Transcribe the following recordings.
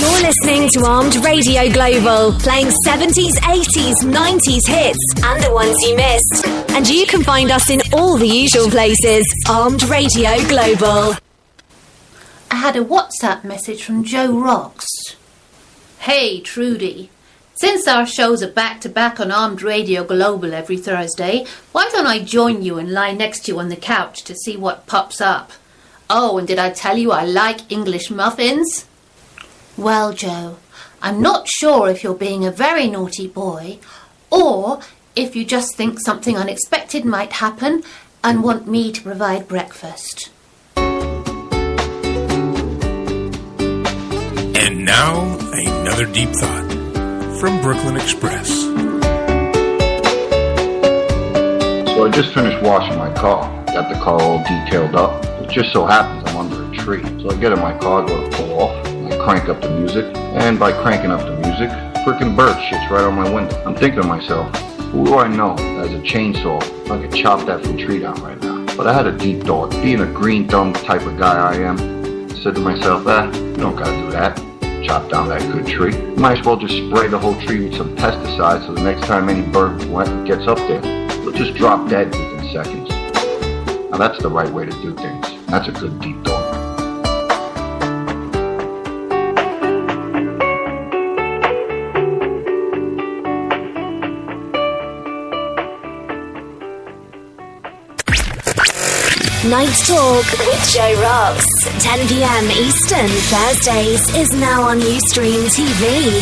You're listening to Armed Radio Global, playing 70s, 80s, 90s hits and the ones you missed. And you can find us in all the usual places. Armed Radio Global. I had a WhatsApp message from JOEROXX. Hey, Trudy. Since our shows are back-to-back on Armed Radio Global every Thursday, why don't I join you and lie next to you on the couch to see what pops up? Oh, and did I tell you I like English muffins? Well, Joe, I'm not sure if you're being a very naughty boy or if you just think something unexpected might happen and want me to provide breakfast. And now, another deep thought from Brooklyn Express. So I just finished washing my car. Got the car all detailed up. It just so happens I'm under a tree. So I get in my car, go to pull off, and I crank up the music. And by cranking up the music, frickin' bird shits right on my window. I'm thinking to myself, who do I know that has a chainsaw? I could chop that full tree down right now. But I had a deep thought. Being a green thumb type of guy I am, I said to myself, you don't gotta do that. Chop down that good tree. You might as well just spray the whole tree with some pesticides so the next time any bird gets up there, it'll just drop dead within seconds. Now that's the right way to do things. That's a good deep thought. Night Talk with JOEROXX. 10 p.m. Eastern, Thursdays, is now on Ustream TV.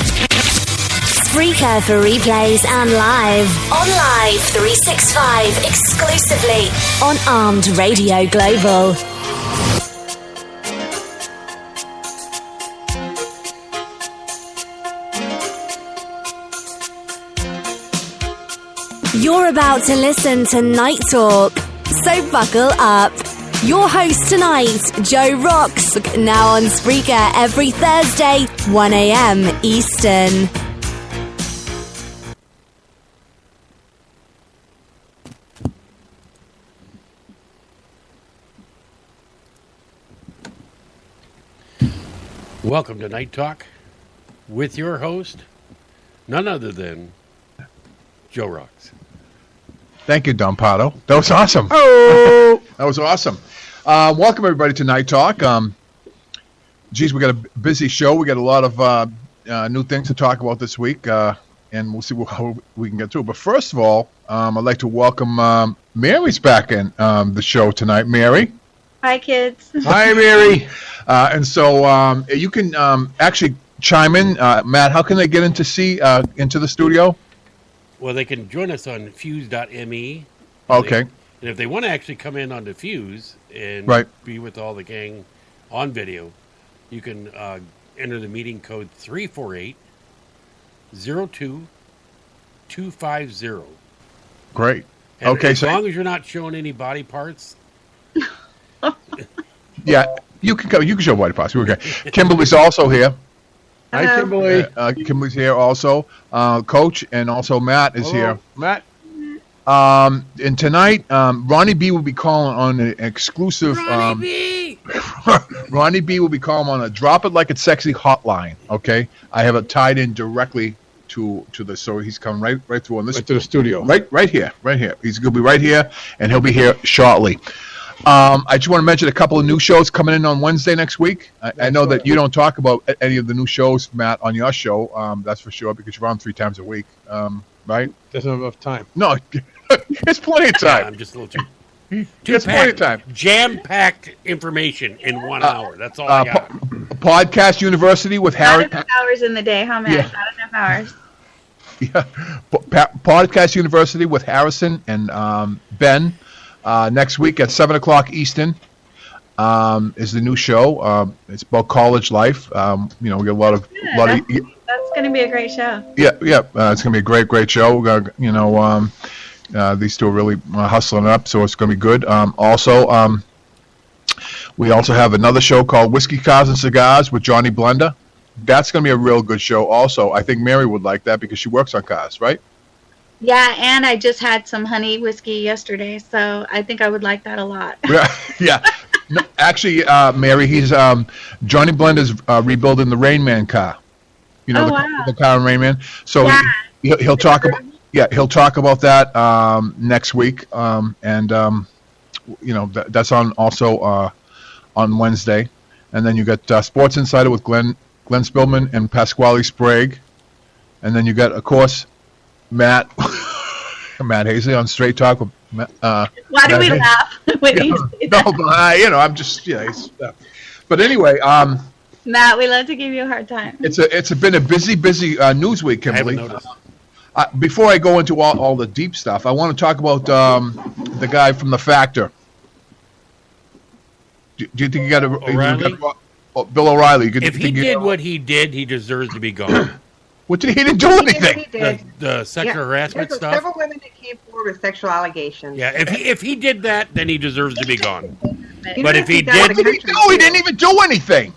Spreaker for replays and live. On Live 365, exclusively on Armed Radio Global. You're about to listen to Night Talk. So buckle up. Your host tonight, JOEROXX, now on Spreaker every Thursday, 1 a.m. Eastern. Welcome to Night Talk with your host, none other than JOEROXX. Thank you, Don Pato. That was awesome. Oh, that was awesome. Welcome, everybody, to Night Talk. Geez, we got a busy show. We got a lot of new things to talk about this week, and we'll see how we can get through. But first of all, I'd like to welcome Mary's back in the show tonight. Mary. Hi, kids. Hi, Mary. And so you can actually chime in. Matt, how can they get into the studio? Well, they can join us on fuse.me. Okay. And if they want to actually come in on the Fuse and be with all the gang on video, you can enter the meeting code 348-02-250. Great. And okay. As long as you're not showing any body parts. Yeah, you can show body parts. We're okay. Kimberly's also here. Hi, Kimberly. Kimberly's here also. Coach and also Matt is here. Matt. And tonight, Ronnie B will be calling on an exclusive. Ronnie B will be calling on a Drop It Like It's Sexy hotline. Okay, I have it tied in directly to this, so he's coming right through on this. Right to the studio. Right here. He's gonna be right here, and he'll be here shortly. I just want to mention a couple of new shows coming in on Wednesday next week. I know that you don't talk about any of the new shows, Matt, on your show. That's for sure, because you're on 3 times a week, right? There's not enough time. No, it's plenty of time. Yeah, I'm just a little too it's plenty of time. Jam-packed information in 1 hour. That's all I got. Podcast University with Harry. Not enough hours in the day, huh, Matt? Yeah. Not enough hours. Yeah. Podcast University with Harrison and Ben. Next week at 7 o'clock Eastern is the new show. It's about college life. We got a lot of. That's going to be a great show. Yeah. It's going to be a great show. These two are really hustling it up, so it's going to be good. We also have another show called Whiskey, Cars, and Cigars with Johnny Blender. That's going to be a real good show. Also, I think Mary would like that because she works on cars, right? Yeah, and I just had some honey whiskey yesterday, so I think I would like that a lot. Yeah. No, actually, Mary, he's Johnny Blender's rebuilding the Rain Man car. You know, the car in Rain Man. So he'll talk about he'll talk about that next week. You know, that's on also on Wednesday, and then you got Sports Insider with Glenn Spillman and Pasquale Sprague, and then you got, of course, Matt Hasley on Straight Talk with Why do we laugh when you say that? No, but you know, I'm just but anyway, Matt, we love to give you a hard time. It's been a busy news week, Kimberly. I haven't noticed. Before I go into all the deep stuff, I want to talk about the guy from The Factor. Do you think you got O'Reilly? Bill O'Reilly? If he did what he did, he deserves to be gone. What did he didn't do anything? He did. The sexual harassment There's stuff. several women that came forward with sexual allegations. Yeah, if he did that, then he deserves to be gone. You But know if he he's done did, in the He country, didn't even do anything.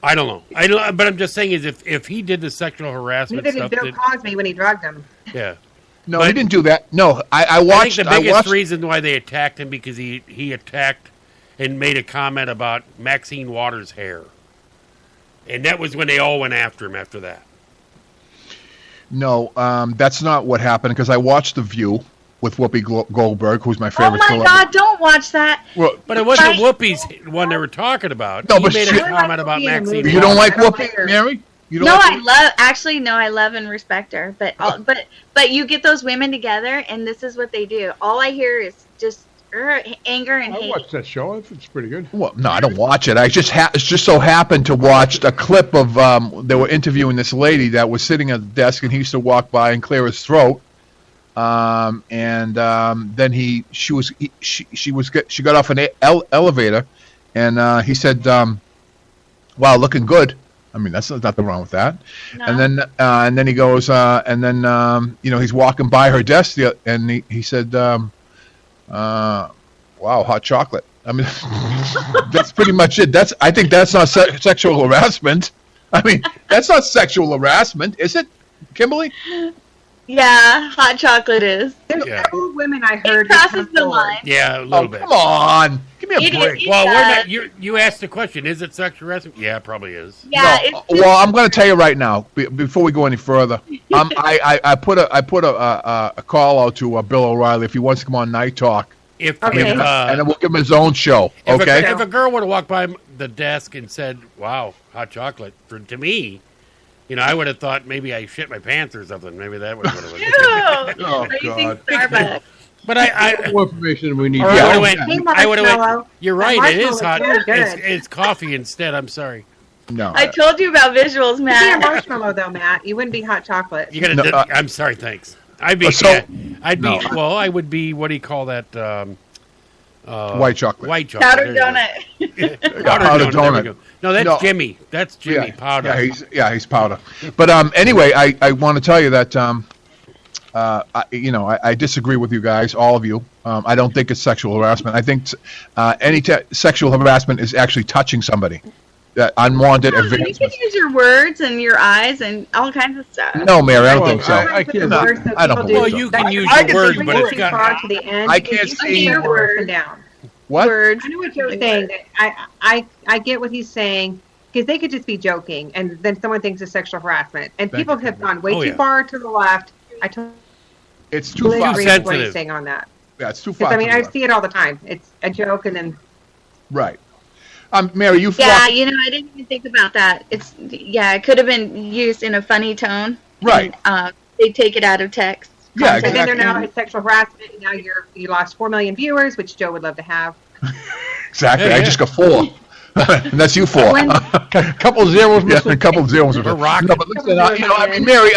I don't know. But I'm just saying is if he did the sexual harassment neither stuff, did Bill Cosby when he drugged him. yeah. No, But he didn't do that. No, I I watched. think the biggest reason why they attacked him because he attacked and made a comment about Maxine Waters' hair, and that was when they all went after him after that. No, that's not what happened because I watched The View with Whoopi Goldberg, who's my Oh favorite. my God! Don't watch that. Well, But it wasn't Whoopi's one they were talking about. No, He but made she- a comment about Maxine. you don't like I don't Whoopi, like her. Mary? You don't No, like I love and respect her, but you get those women together, and this is what they do. All I hear is just anger and I hate. watched that show. It's pretty good. Well, no, I don't watch it. I just just so happened to watch a clip of they were interviewing this lady that was sitting at the desk, and he used to walk by and clear his throat. Then she got off an elevator, and he said, "Wow, looking good." I mean, that's nothing wrong with that. No. And then he goes, you know, he's walking by her desk, and he said, "Wow, hot chocolate." I mean, that's pretty much it. I think that's not sexual harassment. I mean, that's not sexual harassment, is it, Kimberly? Yeah, hot chocolate is. There's Yeah. several women I heard It who crosses come the forward. line. Yeah, a Oh, little bit. come on. Give me a break. Well, we're does. not. You asked the question: is it sexual harassment? Yeah, it probably is. Yeah, No, well, I'm going to tell you right now, before we go any further. I put a call out to Bill O'Reilly if he wants to come on Night Talk, If Okay. if, and then we'll give him his own show. if Okay. if a girl would have walked by the desk and said, "Wow, hot chocolate," to me, you know, I would have thought maybe I shit my pants or something. Maybe that would have been. Ew. Oh, Are you God. Starbucks? But I More information we need. or Yeah. I would have Hey, went. I would have Marshmallow. went. You're That right. It is marshmallow hot. is very good. It's coffee instead. I'm sorry. No. I told you about visuals, You'd be a Matt. marshmallow though, Matt. You wouldn't be hot chocolate. You gotta. No, I'm sorry. Thanks. I'd be. So- yeah, I'd be. No. Well, I would be. What do you call that? White chocolate. White chocolate. Powdered There you go. donut. Powdered Powdered donut. There we donut. go. No, that's No. Jimmy. That's Jimmy Powder. He's powder. But anyway, I want to tell you that I disagree with you guys, all of you. I don't think it's sexual harassment. I think any sexual harassment is actually touching somebody, unwanted You advancement. can use your words and your eyes and all kinds of stuff. No, Mary, I don't think so. I Put the can't- words that I don't people believe Well, do. you can That- use I your can words, see but it's too got. far to the end. I can't You can see- hear words down. What? Words. I know what you're saying. That I get what he's saying because they could just be joking, and then someone thinks it's sexual harassment. And Thank people you, have Kimberly. gone way Oh, too yeah. far to the left. I totally It's too far. agree with what sensitive. he's saying on that. Yeah, it's too Because far. I mean, to the I left. see it all the time. It's a joke, and then Right. Mary, you Yeah, fought. you know, I didn't even think about that. It could have been used in a funny tone. Right. And, they take it out of text. Yeah, and then they're exactly. now it's sexual harassment. And now you lost 4 million viewers, which Joe would love to have. Exactly. Yeah, I yeah. just got 4. And that's you 4. When- Couple of zeros. Yeah, a couple of zeros. We're rocking. No, but listen, I mean, Mary,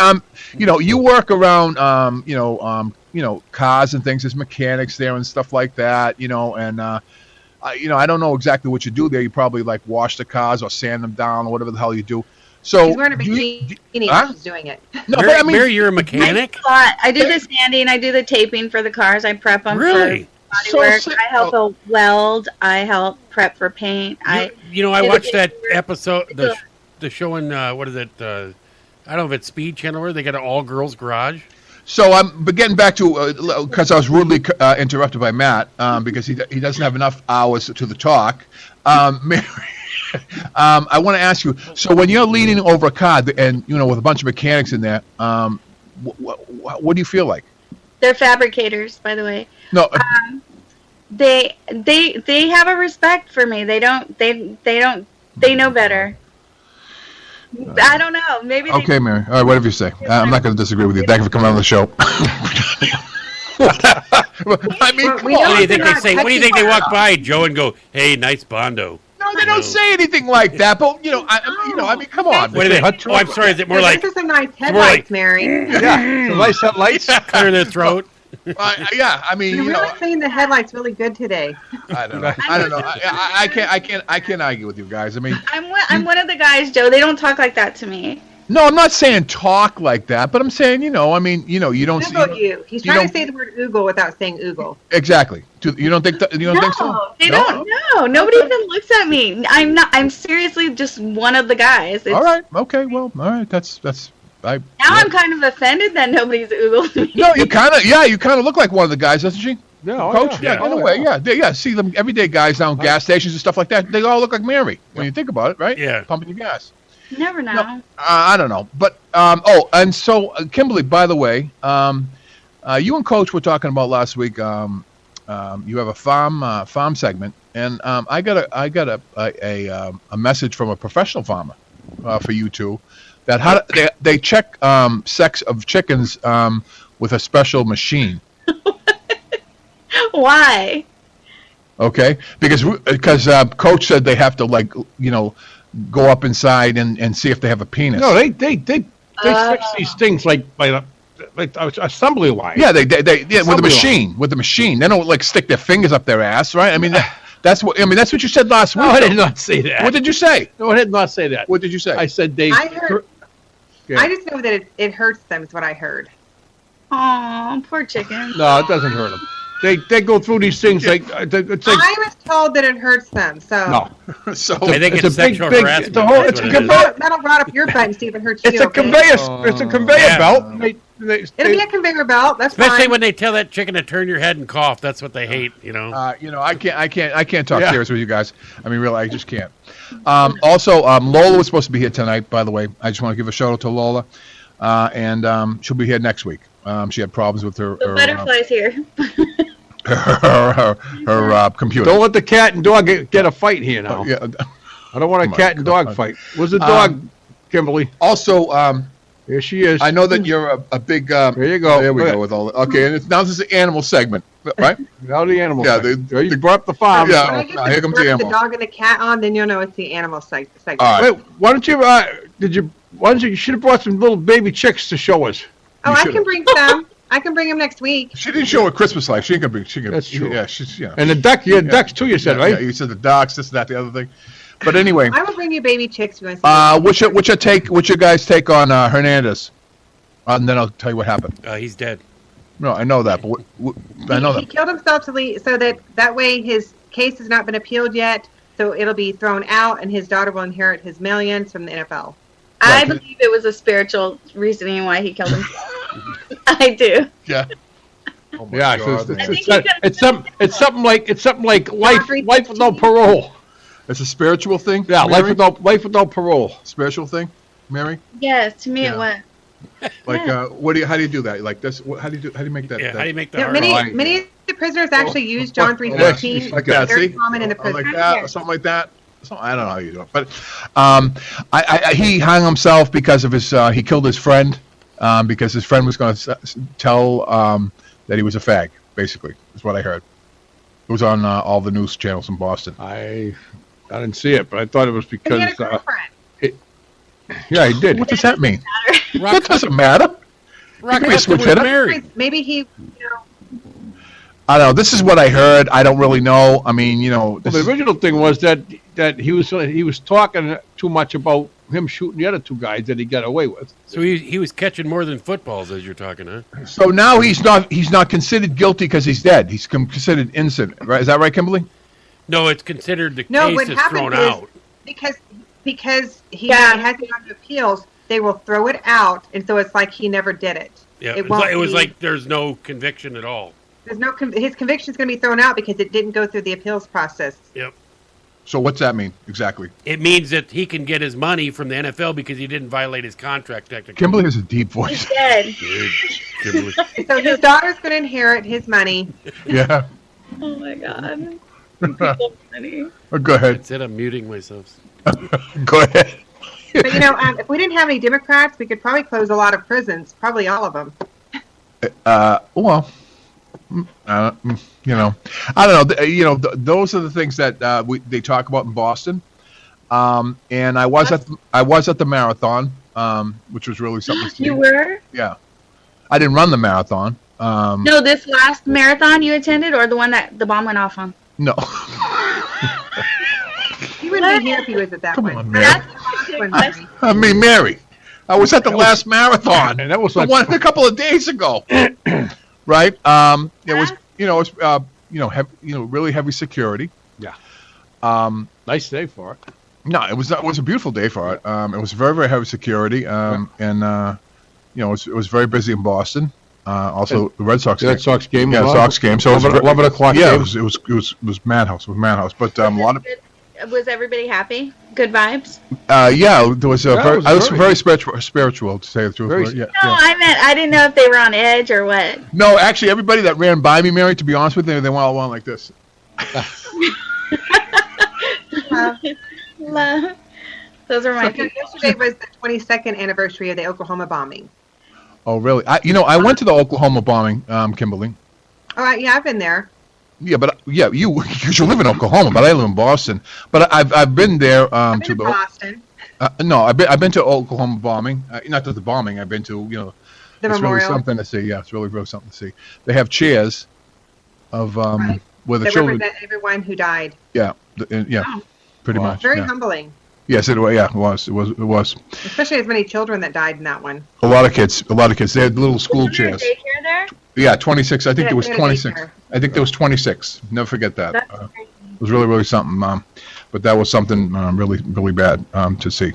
you work around, cars and things. There's mechanics there and stuff like that, and I don't know exactly what you do there. You probably like wash the cars or sand them down or whatever the hell you do. So She's wearing a do you- bikini. Huh? She's doing it. no, Mary, but I mean, Mary, you're a mechanic. I do the sanding. I do the taping for the cars. I prep them Really? for body So work. sick. I help weld. I help prep for paint. I I watched that episode, Yeah. the show in what is it? I don't know if it's Speed Channel where they got an all girls garage. So I'm getting back to because I was rudely interrupted by Matt because he doesn't have enough hours to the talk. Mary, I want to ask you. So when you're leaning over a car and with a bunch of mechanics in there, what do you feel like? They're fabricators, by the way. No. They have a respect for me. They know better. I don't know. Maybe. Okay, Mary. All right, whatever you say. I'm not going to disagree with you. Thank you for coming on the show. I mean, come on. What do you think they say? What do you think they walk by Joe and go, "Hey, nice Bondo"? No, they don't say anything like that. But I mean, come on. What are they? Oh, I'm sorry. Is it more like? This is some nice headlights, Mary. Yeah, some nice headlights. Clear their throat. Yeah, I mean, You're really cleaning the headlights really good today. I don't know. I can't argue with you guys. I mean, I'm one of the guys, Joe. They don't talk like that to me. No, I'm not saying talk like that, but I'm saying, I mean, you don't see. He's trying to say the word oogle without saying oogle. Exactly. You don't think that? You don't think so? No, they don't. No, nobody even looks at me. I'm not. I'm seriously just one of the guys. All right. Okay. Well. All right. That's. I'm kind of offended that nobody's oogled me. No, you kind of look like one of the guys, doesn't she? Yeah, Coach. Yeah, in a way. Yeah. See them everyday guys down gas stations and stuff like that. They all look like Mary when you think about it, right? Yeah. Pumping your gas. You never know. No, I don't know, but and so Kimberly, by the way, you and Coach were talking about last week. You have a farm segment, and I got a message from a professional farmer for you two. That they check sex of chickens with a special machine. Why? Okay, because Coach said they have to go up inside and see if they have a penis. No, they fix these things like assembly line. Yeah, they with the machine. They don't stick their fingers up their ass, right? I mean. That's what you said last week. No, I did not say that. What did you say? No, I did not say that. What did you say? I said they. I just know that it hurts them. Is what I heard. Oh, poor chicken. No, it doesn't hurt them. They go through these things like. I was told that it hurts them. So. No. So I think it's sexual harassment. That'll rot up your butt and see if it hurts you. It's a conveyor. It's a conveyor belt. It'll be a conveyor belt. That's especially fine. when they tell that chicken to turn your head and cough. That's what they hate. I can't talk serious with you guys. I mean, really, I just can't. Also, Lola was supposed to be here tonight. By the way, I just want to give a shout out to Lola, and she'll be here next week. She had problems with her. The butterfly's here. her computer. Don't let the cat and dog get a fight here now. Yeah. I don't want a cat and dog fight. Where's the dog, Kimberly? Also, here she is. I know that you're a big. There you go. There we go with all. Okay, and now this is the animal segment, right? Now the animal. Yeah, you brought up the farm. Yeah, so. here comes the animal. The dog and the cat on, then you'll know it's the animal segment. All right. Wait, why don't you? You should have brought some little baby chicks to show us. Oh, I can bring some. I can bring them next week. She didn't show her Christmas lights. She ain't gonna bring. That's true. Yeah, she's And the duck. You had ducks too. You said right. Yeah, you said the ducks. This, that, the other thing. But anyway, I will bring you baby chicks. You want to see what's your guys' take on Hernandez? And then I'll tell you what happened. He's dead. No, I know that, but I know that he killed himself so that way his case has not been appealed yet. So it'll be thrown out, and his daughter will inherit his millions from the NFL. I believe it was a spiritual reasoning why he killed himself. I do. Yeah. Oh yeah, God. It's something like life with no parole. It's a spiritual thing. Yeah, Mary? life with no parole. Spiritual thing, Mary. Yes, to me it was. Like, how do you do that? Like this? How do you make that? Yeah, how do you make that? Yeah, many of the prisoners actually use John 3:15. Like that. Very See? common in the prison. Like that, or something like that. So, I don't know how you do it, but he hung himself because of his. He killed his friend because his friend was going to tell that he was a fag. Basically, is what I heard. It was on all the news channels in Boston. I didn't see it, but I thought it was because. He had a girlfriend. Yeah, he did. What does that mean? That doesn't matter. Maybe he. I don't know. This is what I heard. I don't really know. I mean, the original thing was that he was talking too much about him shooting the other two guys that he got away with. So he was catching more than footballs, as you're talking, huh? So now he's not considered guilty because he's dead. He's considered innocent, right? Is that right, Kimberly? No, it's considered the case is thrown out. Because he hasn't gone to appeals, they will throw it out, and so it's like he never did it. Yeah, It won't it was be- like there's no conviction at all. There's no his conviction's going to be thrown out because it didn't go through the appeals process. Yep. So what's that mean exactly? It means that he can get his money from the NFL because he didn't violate his contract technically. Kimberly has a deep voice. He's dead. Good, Kimberly. So his daughter's going to inherit his money. Yeah. Oh my god. People funny. Go ahead. That's it. I'm muting myself. Go ahead. But if we didn't have any Democrats, we could probably close a lot of prisons, probably all of them. Well, I don't know. Those are the things that they talk about in Boston. And I was at the marathon, which was really something to see. You were? Yeah. I didn't run the marathon. No, this last marathon you attended, or the one that the bomb went off on? No. He wouldn't be here if he was at that Come one. on, Mary. I mean, Mary, I was at the last marathon, and that was the like one a couple of days ago. Right? It was, really heavy security. Yeah. Nice day for it. No, it was a beautiful day for it. It was very, very heavy security, and it was very busy in Boston. Also, the Red Sox game. Sox game. Yeah, Sox game. So it was 11 o'clock. Yeah, game. it was madhouse. It was madhouse. But a lot of. Was everybody happy? Good vibes? Yeah, there was a. I was very- very spiritual, to say the truth. Very- Yeah, No, I didn't know if they were on edge or what. No, actually, everybody that ran by me, Mary, to be honest with you, they all went like this. Those are my people. Yesterday was the 22nd anniversary of the Oklahoma bombing. Oh, really? I went to the Oklahoma bombing, Kimberly. Oh, yeah, I've been there. Yeah, but you should live in Oklahoma, but I live in Boston. But I've been there I've to been the to Boston. no, I've been to Oklahoma bombing. Not to the bombing. I've been to The it's memorial. really something to see. Yeah, it's really something to see. They have chairs of Right. where the That children. represent everyone who died. Yeah, pretty Wow. much. Very yeah. humbling, Yes, it was. Yeah, it was. especially as many children that died in that one. A lot of kids. They had little school Was there a chairs. daycare there? Yeah, 26. I think Yeah, there was they had a 26. daycare. I think there was 26. Never forget that. That's It crazy. was really something. But that was something really bad to see.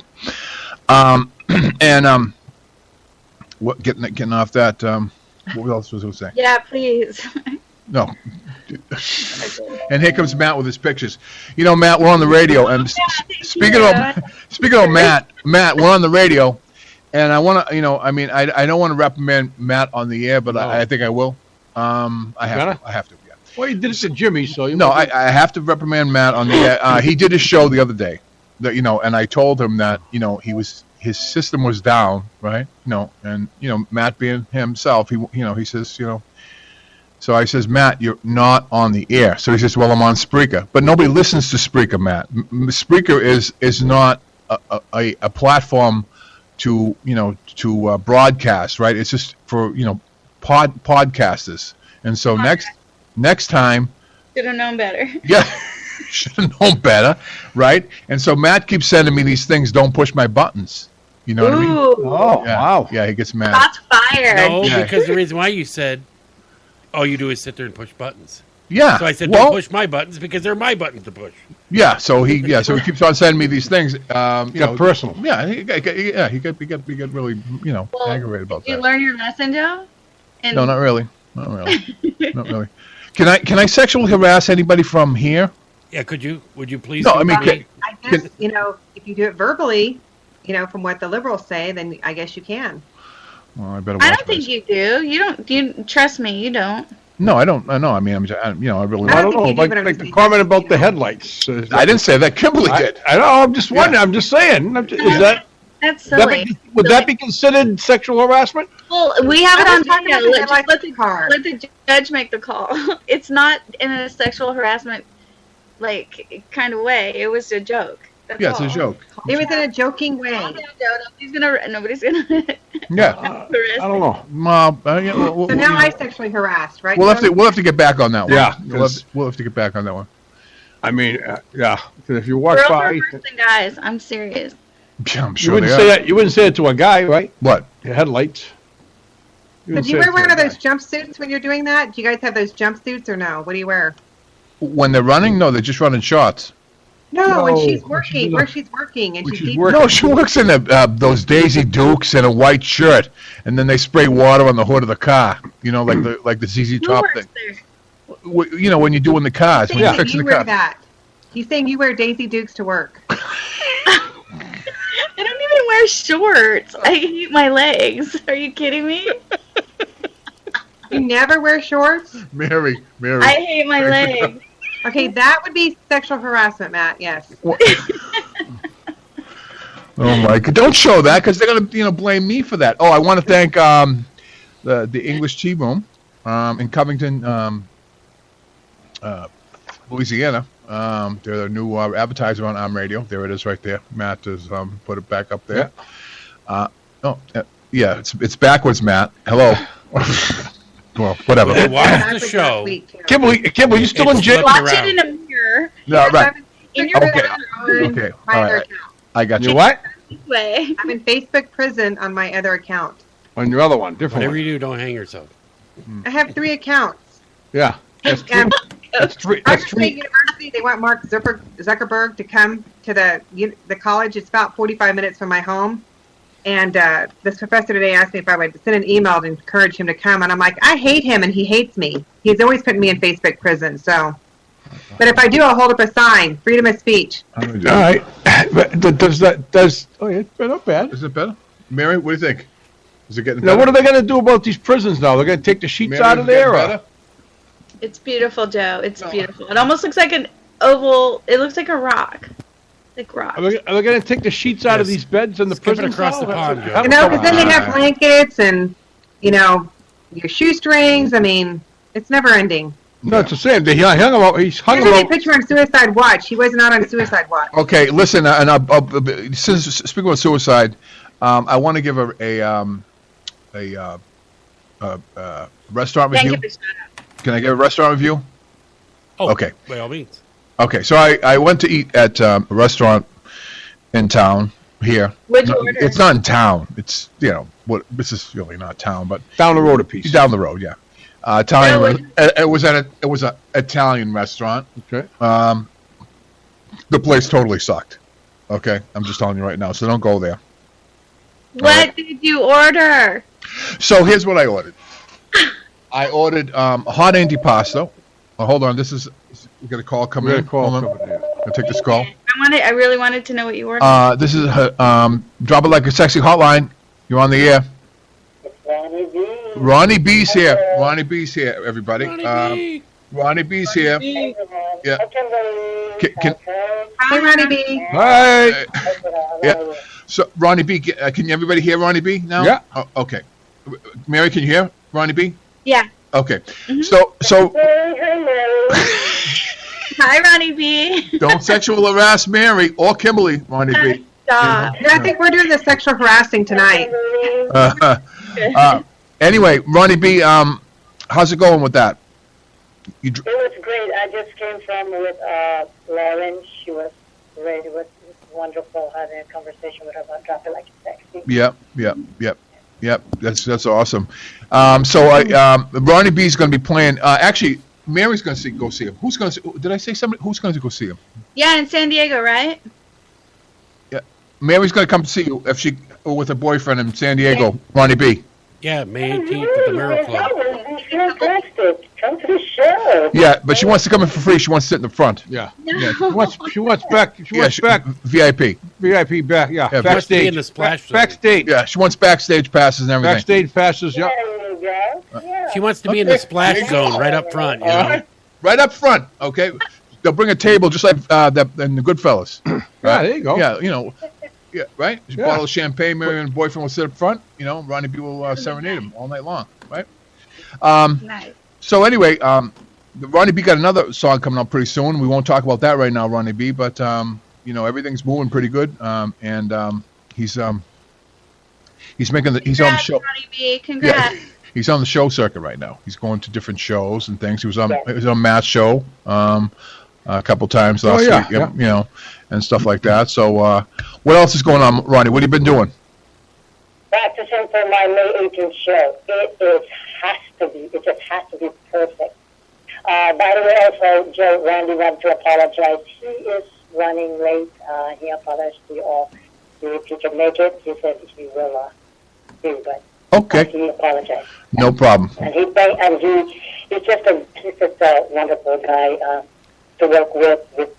What getting off that? What else was I saying? Yeah, please. No. And here comes Matt with his pictures. Matt, we're on the radio, and speaking of Matt, we're on the radio, and I want to, I don't want to reprimand Matt on the air, but No. I think I will. I have to. Yeah. Well, you did it to Jimmy, so you. No, I have to reprimand Matt on the air. He did a show the other day, that and I told him that his system was down, right? And Matt being himself, he says, So I says, Matt, you're not on the air. So he says, well, I'm on Spreaker. But nobody listens to Spreaker, Matt. Spreaker is not a platform to broadcast, right? It's just for podcasters. And so next time, Should have known better. yeah, should have known better, right? And so Matt keeps sending me these things. Don't push my buttons. You know what I mean? Ooh, Oh, Yeah. wow. Yeah, he gets mad. shots fired. No, Yeah. because the reason why you said, all you do is sit there and push buttons. Yeah. So I said, well, don't push my buttons because they're my buttons to push. Yeah. So he keeps on sending me these things. Got personal. Yeah. He got really Well, aggravated about Did you that. learn your lesson, Joe? And No, not really. Not really. Can I sexually harass anybody from here? Yeah, would you please? No, I mean, I guess, if you do it verbally, from what the liberals say, then I guess you can. Well, I better. I watch don't think myself. you do. You don't. You trust me. You don't. No, I don't. I know. I mean, I really. I I don't don't know. think you do, Like, but I'm like just the comment about the saying. headlights. I didn't say that. Kimberly did. I know. I'm just wondering. I'm just saying. Is that That's silly. would that be considered sexual harassment? Well, we have it I on was talking video. about the Just headlights let the car. let the judge make the call. It's not in a sexual harassment kind of way. It was a joke. That's Yeah, it's a all. joke. It was in a joking way. Nobody's gonna. Yeah. I don't know. Yeah, So now I sexually harassed, right? we'll have to get back on that one. Yeah, We'll have to get back on that one. I mean, yeah. 'Cause if you watch Girls are by, worse than guys. I'm serious. Yeah, I'm you sure wouldn't they say are. that. You wouldn't say it to a guy, right? What? The headlights. So wouldn't do you say it wear to one a of those guy. jumpsuits when you're doing that? Do you guys have those jumpsuits or no? What do you wear? When they're running? No, they're just running shots. No, when she's No, working, where she's working, and when she's she's deep- working. No, she works in those Daisy Dukes and a white shirt, and then they spray water on the hood of the car. You know, like the ZZ Who Top works thing. there? You know, when you're doing the cars, when He's you're saying fixing you the wear car. that. He's saying you wear Daisy Dukes to work. I don't even wear shorts. I hate my legs. Are you kidding me? You never wear shorts? Mary. I hate my legs. Okay, that would be sexual harassment, Matt. Yes. Oh my God! Don't show that because they're gonna blame me for that. Oh, I want to thank the English Tea Room in Covington, Louisiana. They're the new advertiser on AM Radio. There it is, right there. Matt has put it back up there. Yeah, it's backwards, Matt. Hello. Well, whatever. Well, watch the show. Kimberly, you still in jail? Watch it in a mirror. No, right. In your Okay. okay. All right. I got you. You what? This way. I'm in Facebook prison on my other account. On your other one, different Whatever one. you do, don't hang yourself. I have 3 accounts. Yeah. That's three. And That's three. Archer That's State three. University, they want Mark Zuckerberg to come to the college. It's about 45 minutes from my home. And this professor today asked me if I would send an email to encourage him to come. And I'm like, I hate him and he hates me. He's always putting me in Facebook prison. So, but if I do, I'll hold up a sign, freedom of speech. All right. But oh yeah, it's not bad. Is it better? Mary, what do you think? Is it getting Now, better? what are they going to do about these prisons now? They're going to take the sheets Mary, out is of it there? getting Or? better? It's beautiful, Joe. It's beautiful. It almost looks like an oval. It looks like a rock. Like rock. Are they going to take the sheets out of Yes. these beds in the Skip it prisons across now? the pond, Joe. You know, because then they have blankets and, your shoestrings. I mean, it's never ending. No, it's the same. He hung him out. He's hung Here's him a out. picture on Suicide Watch. He was not on Suicide Watch. Okay, listen, and since speaking of suicide, I want to give a restaurant Can't review. give a shout out. Can I give a restaurant review? Oh, Okay. by all means. Okay, so I went to eat at a restaurant in town here. What'd you order? It's not in town. It's this is really not town, but Down the road a piece. down the road, yeah. Italian. It was an Italian restaurant. Okay. The place totally sucked. Okay, I'm just telling you right now. So don't go there. What did you order? So here's what I ordered. I ordered hot antipasto. Oh, hold on, we got a call coming in. Hold on. I'll take this call. I really wanted to know what you ordered. This is Drop It Like a Sexy hotline. You're on the air. Ronnie B's here. Ronnie B's here, everybody. Ronnie B's here. Yeah. Hi, Ronnie B. Hi. Yeah. So Ronnie B, can everybody hear Ronnie B now? Yeah. Oh, okay. Mary, can you hear Ronnie B? Yeah. Okay. So Hi, Ronnie B. don't sexual harass Mary or Kimberly, Ronnie B. Stop. I think we're doing the sexual harassing tonight. Anyway, Ronnie B, how's it going with that? It was great. I just came from with Lauren. She was great. It was wonderful having a conversation with her about Drop It Like It's Sexy. Yep. That's awesome. So Ronnie B is going to be playing. Actually, Mary's going to go see him. Who's going to? Did I say somebody? Who's going to go see him? Yeah, in San Diego, right? Yeah, Mary's going to come to see you if she with her boyfriend in San Diego. Ronnie B. Yeah, May 18th at the Mirror Club. Come to the show. Yeah, but she wants to come in for free. She wants to sit in the front. Yeah. No. Yeah. She wants back. She wants back. VIP. VIP back. Yeah. Yeah, Must be Backstage. in the splash zone. Backstage. Yeah, she wants backstage passes and everything. Backstage passes. Yeah. There you go. Yeah. She wants to be in the splash zone right up front, you know. Right up front. Okay, they'll bring a table just like that in the Goodfellas. Yeah, there you go. Yeah, Yeah, right? A Yeah. bottle of champagne, Mary and boyfriend will sit up front. Ronnie B will serenade him all night long, right? Nice. So anyway, Ronnie B got another song coming out pretty soon. We won't talk about that right now, Ronnie B, but everything's moving pretty good. And he's on the show. Ronnie B. Congrats. Yeah, he's on the show circuit right now. He's going to different shows and things. He was on Matt's show a couple times last week, yeah. And stuff like that. So what else is going on, Ronnie? What have you been doing? Practicing for my May 18th show. It just has to be perfect. By the way, also, Joe, Randy wanted to apologize. He is running late. He apologized to you all. If he can make it, he said he will do, but Okay. he apologized. No problem. And he's just a wonderful guy to work with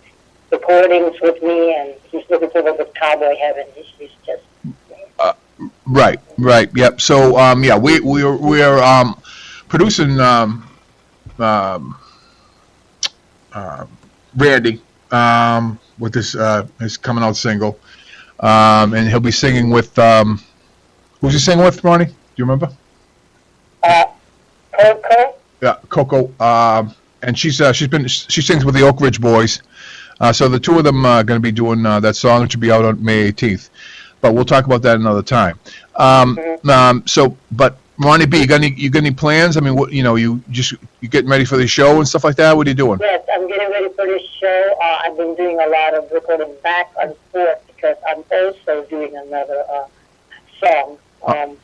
recordings with me, and he's looking forward with Cowboy Heaven. He's just Right. Yep. So we're producing Randy with his coming out single, and he'll be singing with who's he singing with, Ronnie? Do you remember? Coco. Yeah, Coco. And she sings with the Oak Ridge Boys. So the two of them are going to be doing that song, which will be out on May 18th. But we'll talk about that another time. But Ronnie B, you got any plans? I mean, what, you getting ready for the show and stuff like that? What are you doing? Yes, I'm getting ready for this show. I've been doing a lot of recording back and forth because I'm also doing another song for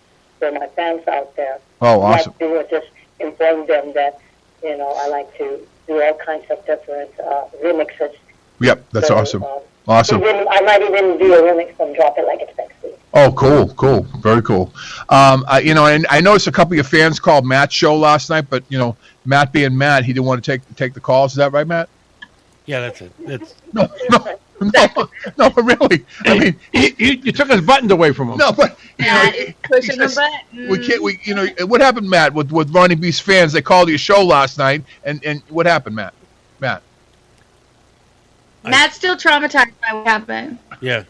my fans out there. Oh, awesome. I like to just inform them that, I like to do all kinds of different remixes. Yep, that's awesome. Awesome. I might even do a remix from Drop It Like It's Sexy. Oh, cool. Very cool. And I noticed a couple of your fans called Matt's show last night, but, Matt being Matt, he didn't want to take the calls. Is that right, Matt? Yeah, that's it. No, but really. I mean, you took his buttons away from him. No, but he's pushing the button. we can't. What happened, Matt? With Ronnie B's fans, they called your show last night, and what happened, Matt? Matt's still traumatized by what happened. Yeah.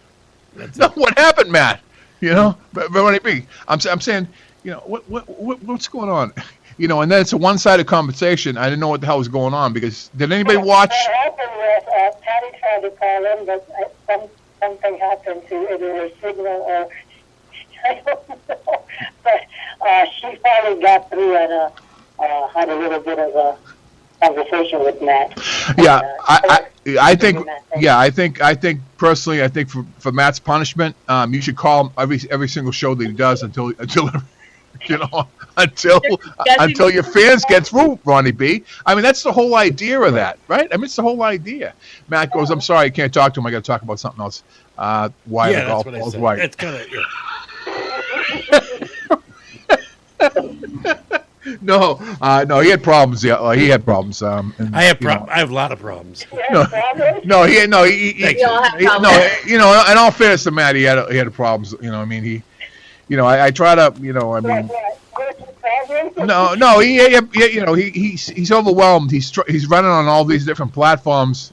What happened, Matt? But Ronnie B, I'm saying, what's going on? And then it's a one-sided conversation. I didn't know what the hell was going on because did anybody watch? What happened was Patty tried to call in, but something happened to either her signal or I don't know. But she finally got through and had a little bit of a conversation with Matt. Yeah, I think personally, for Matt's punishment, you should call him every single show that he does until your fans get through, Ronnie B. I mean, that's the whole idea of that, right? I mean, it's the whole idea. Matt goes, "I'm sorry, I can't talk to him. I got to talk about something else." Why the golf ball's white? It's kind of. No, he had problems. Yeah, he had problems. I have a lot of problems. He in all fairness to Matt, he had problems. I mean, I try to, he's overwhelmed. He's running on all these different platforms.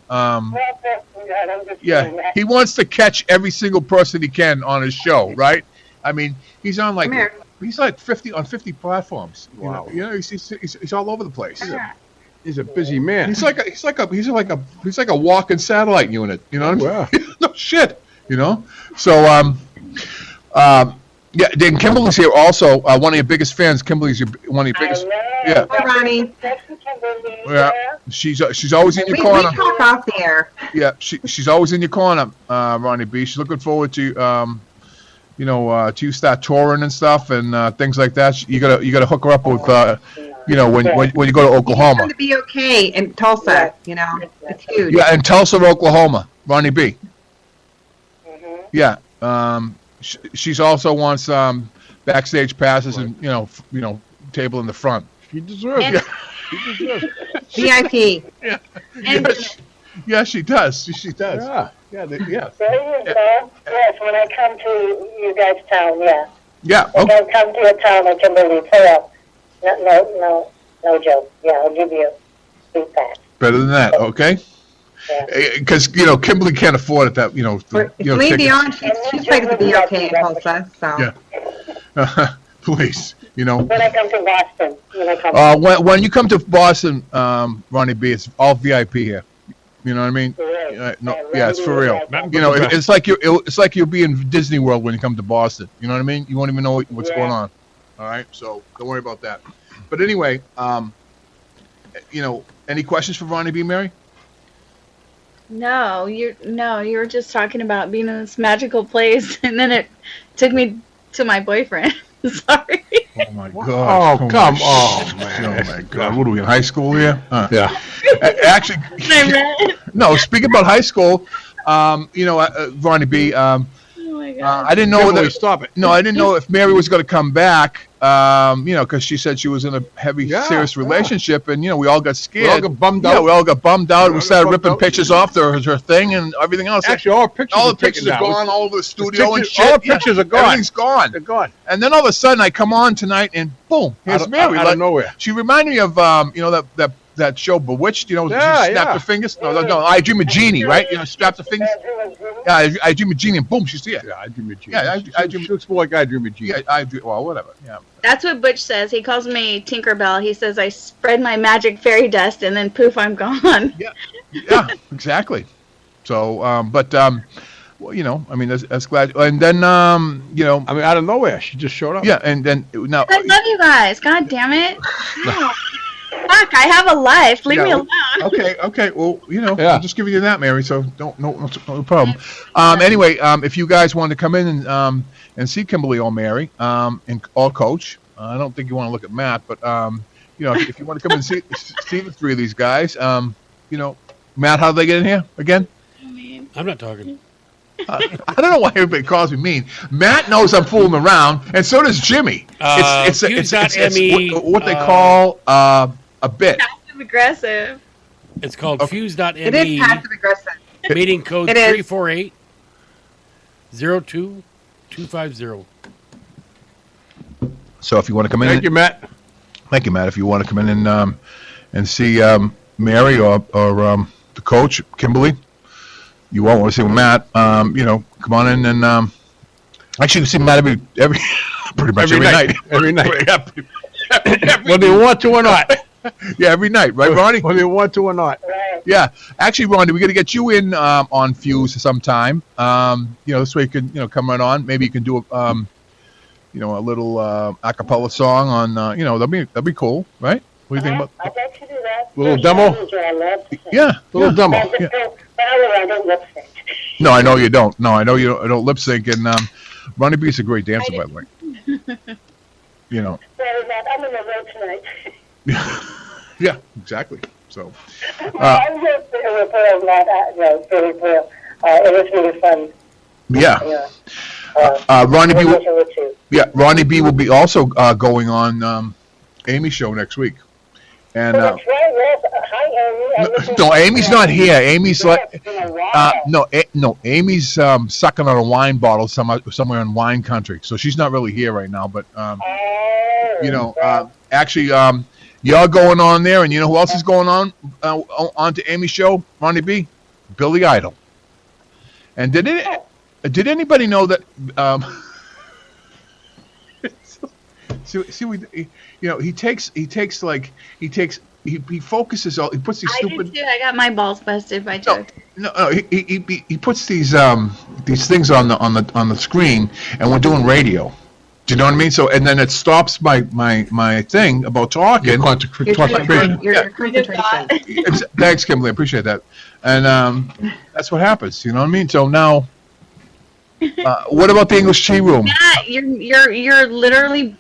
Yeah, he wants to catch every single person he can on his show, right? I mean, he's on he's like 50 platforms. Wow. He's all over the place. He's a busy man. He's like a walking satellite unit. You know what I mean? No shit. So yeah. Then Kimberly's here also. One of your biggest fans. Kimberly's one of your biggest. Yeah. Hi, Ronnie. Yeah. She's always in your corner. We talk off the air. Yeah. She's always in your corner, Ronnie B. She's looking forward to to you start touring and stuff and things like that. You gotta hook her up with when you go to Oklahoma. It's going to be okay in Tulsa. It's huge. Yeah, in Tulsa, Oklahoma, Ronnie B. Mm-hmm. Yeah. She's also wants backstage passes and table in the front. She deserves it. She deserves it. VIP. Yeah. Yeah, she does. She does. Yeah. There you go. Yes, when I come to you guys' town, yeah. Yeah. When I come to your town in Kimberly, pull up. No joke. Yeah, I'll give you a free pass. Better than that, okay? Because Kimberly can't afford it. That Leave beyond. She's ready to be okay in Tulsa. So. Yeah. Please. When I come to Boston. When you come to Boston, Ronnie B, it's all VIP here. You know what I mean? It's for real. It's like you'll be in Disney World when you come to Boston. You know what I mean? You won't even know what's going on. All right, so don't worry about that. But anyway, any questions for Ronnie B, Mary? No, you were just talking about being in this magical place, and then it took me to my boyfriend. Sorry. Oh my God! Oh, come on, man! Oh my God! What are we in high school here? Yeah. Actually, no. Speaking about high school, Ronnie B. Oh my God. I didn't know Kimberly, stop it. No, I didn't know if Mary was going to come back. Because she said she was in a heavy, serious relationship, and we all got scared. We all got bummed out. Yeah, we all got bummed out. We started ripping pictures off her thing and everything else. Actually, all the pictures are gone all over the studio and shit. All the pictures are gone. Everything's gone. They're gone. And then all of a sudden, I come on tonight, and boom, here's Mary. Out of nowhere. She reminded me of that show Bewitched. She snapped her fingers. No, I Dream of Jeannie, right? Snapped her fingers. Yeah, I Dream of Jeannie, and boom, she's here. Yeah, I Dream of Jeannie. Yeah, I Dream. She looks more like I Dream of Jeannie. Yeah, well, whatever. Yeah. That's what Butch says. He calls me Tinkerbell. He says I spread my magic fairy dust and then poof, I'm gone. Yeah, exactly. So, that's glad. And then, out of nowhere, she just showed up. Yeah, and then now. I love you guys. God damn it. Fuck, I have a life. Leave me alone. Okay. Well, I'm just giving you that, Mary. So no problem. Anyway, if you guys want to come in and see Kimberly or Mary, or Coach, I don't think you want to look at Matt, but if you want to come and see the three of these guys, Matt, how do they get in here again? I'm not talking. I don't know why everybody calls me mean. Matt knows I'm fooling around, and so does Jimmy. It's what they call a bit. Passive aggressive. It's called Fuse.me. It is passive aggressive. Meeting code 348-02-250. So if you want to come in, Thank you, Matt. If you want to come in and see Mary or the coach Kimberly, you won't want to see Matt. Come on in and actually you can see Matt every pretty much every night. Every night. Whether you want to or not. Yeah, every night, right, Ronnie? Whether you want to or not. Yeah, actually, Ronnie, we're gonna get you in on Fuse sometime. This way you can come right on. Maybe you can do a little a cappella song on. That'd be cool, right? What do you think about? I'd like to do that. Little demo. Yeah, little demo. Yeah. I don't lip sync. No, I know you don't. No, I know you don't lip sync. And Ronnie B is a great dancer, by the way. Sorry, Matt, I'm in the road tonight. Yeah, exactly. So. I'm just referral, Matt. Very real. It was really fun. Yeah. Ronnie B. Ronnie B. will be also going on Amy's show next week. And that's right. Yes. Hi, Amy. No, Amy's not here. Amy's like Amy's sucking on a wine bottle somewhere in wine country, so she's not really here right now. But actually, you're going on there, and you know who else is going on to Amy's show? Ronnie B, Billy Idol. And did anybody know that? He focuses all. He puts these stupid. I did too. I got my balls busted by Chuck. No. He puts these things on the screen, and we're doing radio. Do you know what I mean? So, and then it stops my thing about talking. Your concentration. Thanks, Kimberly. I appreciate that. And that's what happens. You know what I mean? So now, what about the English tea room? Yeah, you're literally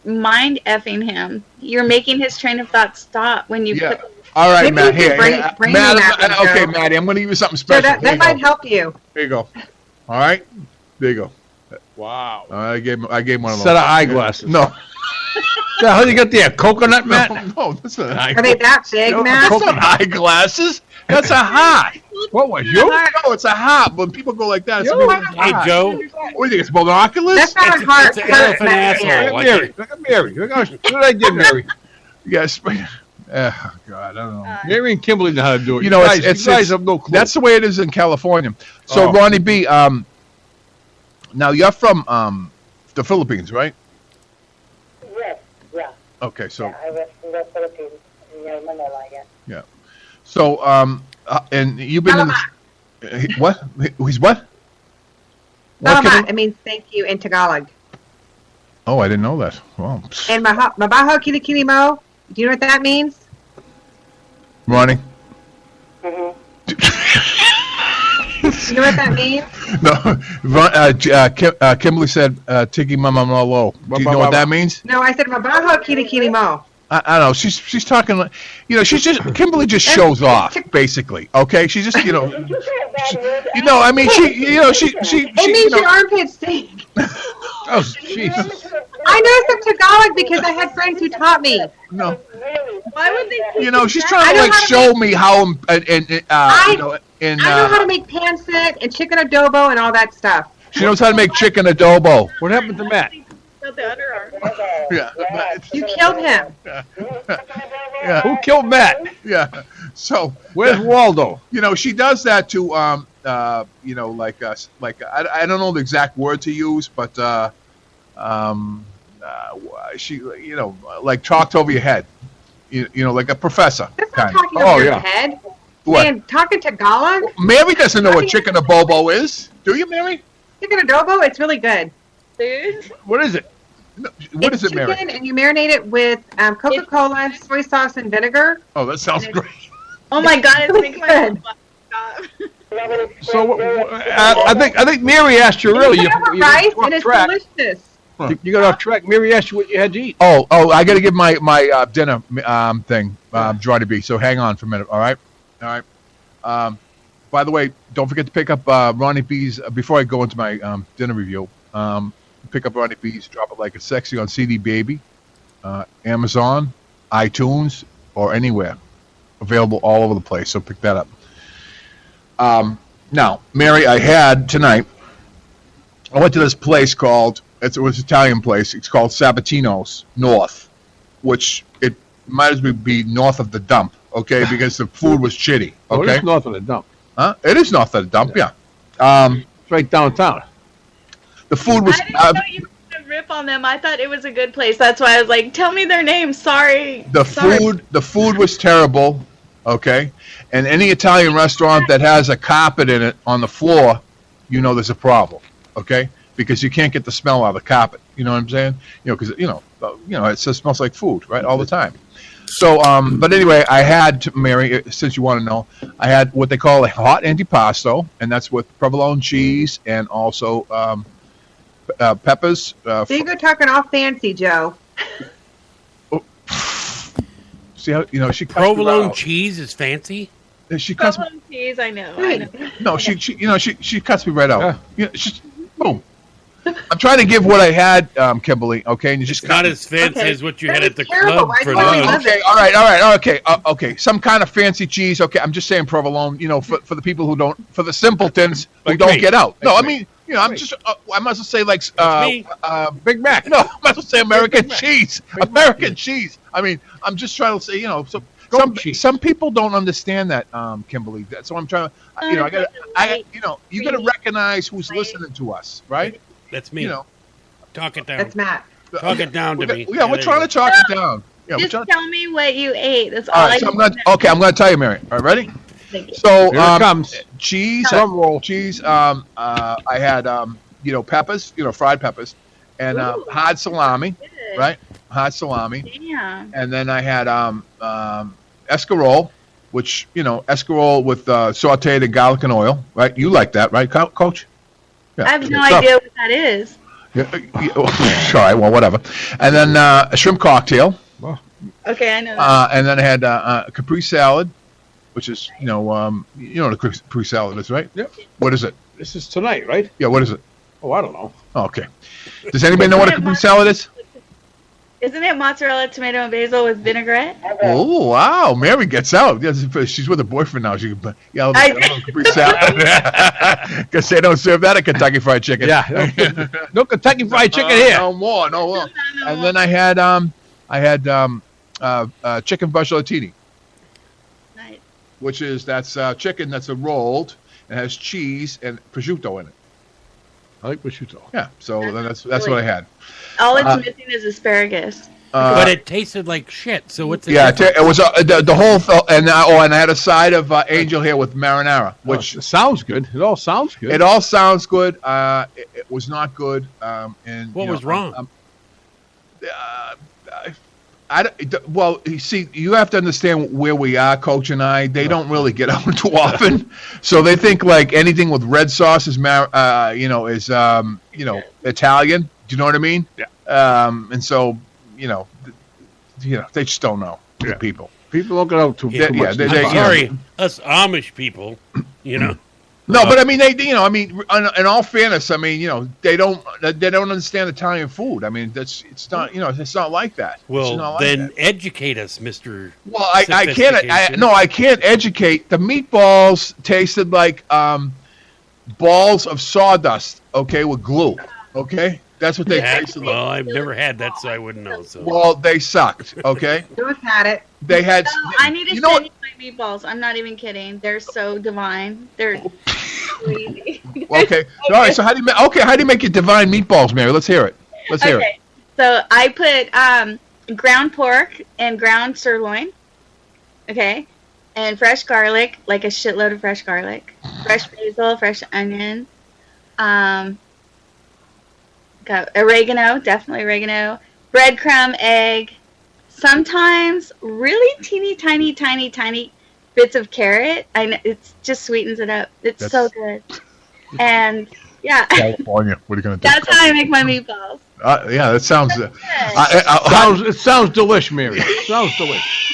mind effing him. You're making his train of thought stop when you put. All right, Matt. Here, okay, Maddie. I'm going to give you something special. So that might help you. There you go. All right, there you go. Wow. I gave him one of those. Set of eyeglasses. No. The hell you got there? Coconut, Matt? No, that's not eyeglasses. Are they that big, Matt? That's not eyeglasses. That's a hat. What was you? No, it's a hat. When people go like that, it's Hey, Joe. What do you think? It's binoculars? That's not a heart. It's an elephant asshole. Look at Mary. What did I get, Mary? Yes. Oh, God, I don't know. Mary and Kimberly know how to do it. You know, you guys have no clue. That's the way it is in California. So, Ronnie B., now you're from the Philippines, right? Yes, yeah. Okay, so. Yeah, I was in the Philippines, near Manila, yeah. Yeah. So, and you've been in the, what? He's what? Salamat, it means thank you in Tagalog. Oh, I didn't know that. Wow. And mabaho kilikili mo, do you know what that means? Ronnie? Mm-hmm. You know what that means? No. Kimberly said, Tiki Mama Malo. Do you know what that means? No, I said mabaho kilikili mo. I don't know. She's talking like, she's just Kimberly just shows off basically. Okay, she just I mean she It makes your armpits stink. Oh Jesus! I know some Tagalog because I had friends who taught me. No. Why would they? She's trying to show me how I know how to make pancit and chicken adobo and all that stuff. She knows how to make chicken adobo. What happened to Matt? The underarm. Yeah. You killed him. Yeah. Who killed Matt? Yeah. So where's Waldo? She does that to like us. Like I don't know the exact word to use, but she like talked over your head. Like a professor. That's not talking over your head. What? Man, talking Tagalog? Mary doesn't know what chicken adobo is. Do you, Mary? Chicken adobo, it's really good. What is it? What is it, Mary? Chicken, and you marinate it with Coca-Cola, soy sauce, and vinegar. Oh, that sounds great. Oh my God, it's making my So I think Mary asked you earlier. You have rice, and it's delicious. You got off track. Mary asked you what you had to eat. Oh! I got to give my dinner thing dry to be. So hang on for a minute. All right. By the way, don't forget to pick up Ronnie B's before I go into my dinner review. Pick up Ronnie B's Drop It Like It's Sexy on CD Baby, Amazon, iTunes, or anywhere. Available all over the place. So pick that up. Now, Mary, I went to this place called. It was an Italian place. It's called Sabatino's North, which it might as well be north of the dump, okay? Because the food was shitty, okay? Oh, it's north of the dump. Huh? It is north of the dump, yeah. It's right downtown. The food was... I didn't know you were going to rip on them. I thought it was a good place. That's why I was like, tell me their names. Sorry. The food was terrible, okay? And any Italian restaurant that has a carpet in it on the floor, there's a problem, okay? Because you can't get the smell out of the carpet. You know what I'm saying? Because it just smells like food, right, all the time. So, but anyway, I had, Mary, since you want to know, I had what they call a hot antipasto, and that's with provolone cheese and also peppers. So you go talking all fancy, Joe. See how she provolone cheese is fancy. She cuts provolone cheese, I know. No, she cuts me right out. Boom. I'm trying to give what I had, Kimberly. Okay, and you just not as fancy as what you had at the terrible. club for lunch. Okay, all right. Okay. Some kind of fancy cheese. Okay, I'm just saying provolone. For the people who don't, for the simpletons who don't get out. No, I mean, I'm just. I must say like Big Mac. No, I must say American cheese. American cheese. I mean, I'm just trying to say, some people don't understand that, Kimberly. That's what I'm trying to. You got to recognize who's listening to us, right? That's me. Talk it down. That's Matt. Talk it down to me. Yeah, we're trying to talk it down. Yeah, just tell me what you ate. That's all right, I I'm going to tell you, Mary. All right, ready? Thank you. So, here it comes. Cheese. Cheese. I had, peppers, fried peppers, and hard salami, right? Hard salami. Yeah. And then I had escarole, which, escarole with sauteed garlic and oil, right? You like that, right, Coach? Yeah. I have no idea what that is. Yeah, all right, well, whatever. And then a shrimp cocktail. Okay, I know that. And then I had a Capri salad, which is, what a Capri salad is, right? Yep. What is it? This is tonight, right? Yeah, what is it? Oh, I don't know. Oh, okay. Does anybody know what a Capri salad is? Isn't it mozzarella, tomato, and basil with vinaigrette? Oh, wow. Mary gets out. She's with her boyfriend now. She can yell Capri salad. Because they don't serve that at Kentucky Fried Chicken. Yeah. No Kentucky Fried Chicken here. No more. And then I had chicken bagiolatini. Nice. Which is, that's chicken that's rolled and has cheese and prosciutto in it. I like prosciutto. Yeah, so that's what I had. All it's missing is asparagus. But it tasted like shit. So what's the it was the whole and I had a side of angel hair with marinara, which it sounds good. It all sounds good. It all sounds good. It was not good. And what was wrong? Well, you see, you have to understand where we are, Coach and I. They don't really get out too often, so they think like anything with red sauce is, Italian. Do you know what I mean? Yeah. And so, they just don't know. The people. People don't get out too much. I'm sorry, us Amish people, No, but I mean, in all fairness, I mean, they don't understand Italian food. I mean, it's not like that. Well, then educate us, Mr. Well, I can't educate. The meatballs tasted like balls of sawdust, okay, with glue, okay? That's what they tasted like. Well, I've never had that, so I wouldn't know. So. Well, they sucked, okay? Who's had it? They had. No, I need to send you my meatballs. I'm not even kidding. They're so divine. They're crazy. Okay. All right. So how do you make your divine meatballs, Mary? Let's hear it. Hear it. So I put ground pork and ground sirloin. Okay. And fresh garlic, like a shitload of fresh garlic. Fresh basil, fresh onion. Got oregano, definitely oregano. Breadcrumb, egg. Sometimes really teeny, tiny bits of carrot. It just sweetens it up. That's so good. And yeah. California, what are you gonna do? That's how I make my meatballs. Yeah, that sounds. It sounds delish, Mary. Sounds delish.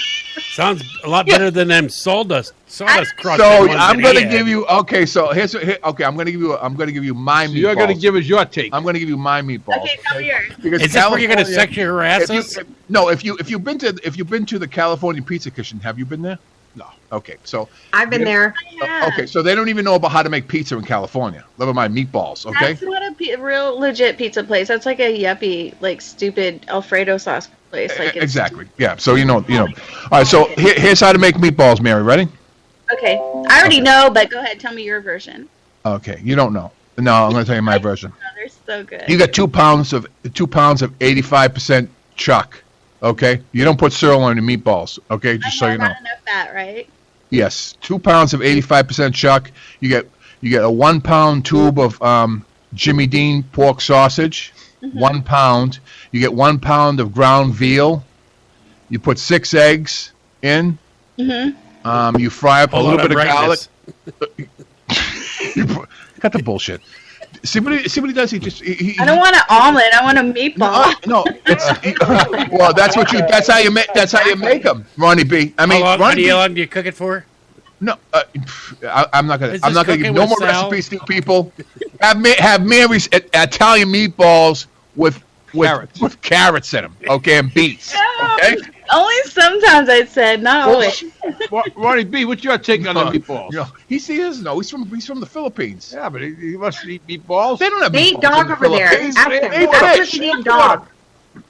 Sounds a lot better than them sawdust crust. So I'm going to give you. Okay, so I'm going to give you my meatballs. You're going to give us your take. I'm going to give you my meatballs. Okay, tell me yours. Because is this where you're going to sexually harass us? If you've been to the California Pizza Kitchen, have you been there? No. Okay, so I've been there. Okay, so they don't even know about how to make pizza in California. Never mind meatballs. Okay. That's not a real legit pizza place. That's like a yuppie, like stupid Alfredo sauce place. Like exactly. Yeah. So you know. All right. So here's how to make meatballs, Mary. Ready? Okay. I already know, but go ahead. Tell me your version. Okay. You don't know. No, I'm going to tell you my version. Oh, they're so good. You got 2 pounds of 85% chuck. Okay, you don't put sirloin in meatballs. Okay, just so you know. Not enough fat, right? Yes, 2 pounds of 85% chuck. You get a 1 pound tube of Jimmy Dean pork sausage. 1 pound. You get 1 pound of ground veal. You put 6 eggs in. You fry up a little bit of garlic. Cut the bullshit. See what he does. I don't want an omelet. I want a meatball. No. Well, that's how you make them, Ronnie B. I mean, how long do you cook it for? No, I'm not gonna give no more recipes to people. Have Mary's Italian meatballs with carrots in them, okay, and beets. Okay. Only sometimes I said, not always. Ronnie B, what's your take on the meatballs? He's from the Philippines. Yeah, but he must eat meatballs. They don't have they meatballs eat dog over there. Ask them. They eat dog.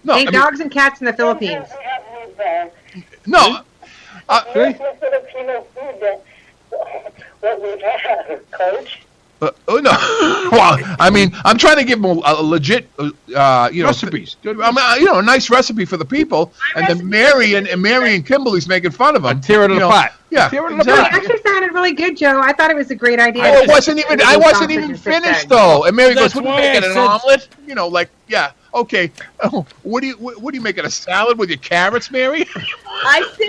No, they eat dogs and cats in the Philippines. No. Filipino food what we have, Coach. No. Well, I mean, I'm trying to give them a legit, recipes. A nice recipe for the people, and then Mary and Kimberly's making fun of them. Tear it apart. Yeah, It actually sounded really good, Joe. I thought it was a great idea. I wasn't even finished though. And Mary goes, "What are you making, an omelet?" Okay. Oh, what are you making, a salad with your carrots, Mary?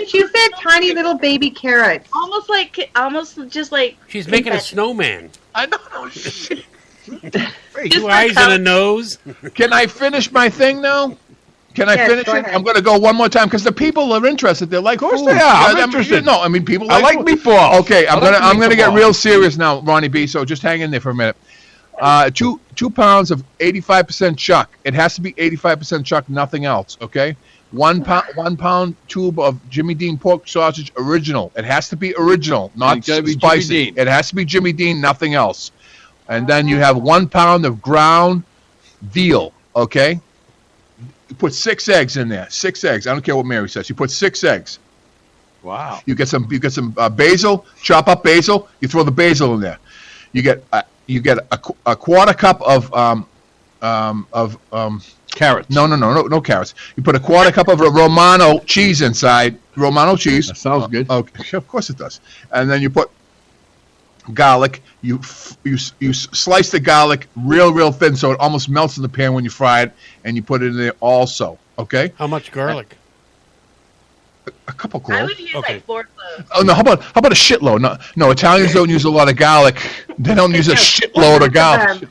She said tiny little baby carrots. Almost just like she's making a snowman. I know. 2 eyes and a nose. Can I finish my thing now? Can I finish it? I'm going to go one more time because the people are interested. They're like, of course they are. I'm interested. No, I mean people. I like meatballs. Okay, I'm gonna get real serious now, Ronnie B. So just hang in there for a minute. 2 pounds of 85% chuck. It has to be 85% chuck, nothing else. Okay. 1 pound tube of Jimmy Dean pork sausage, original. It has to be original, not spicy. It has to be Jimmy Dean, nothing else. And then you have 1 pound of ground veal. Okay. You put 6 eggs in there. 6 eggs. I don't care what Mary says. You put 6 eggs. Wow. You get some basil. Chop up basil. You throw the basil in there. You get a quarter cup of carrots. No carrots. You put a quarter cup of Romano cheese inside. Romano cheese. That sounds good. Okay, of course it does. And then you put garlic. You slice the garlic real thin so it almost melts in the pan when you fry it, and you put it in there also. Okay. How much garlic? A couple cloves. I would use like 4 cloves. Oh no! How about a shitload? No, Italians don't use a lot of garlic. They don't use a shitload of garlic.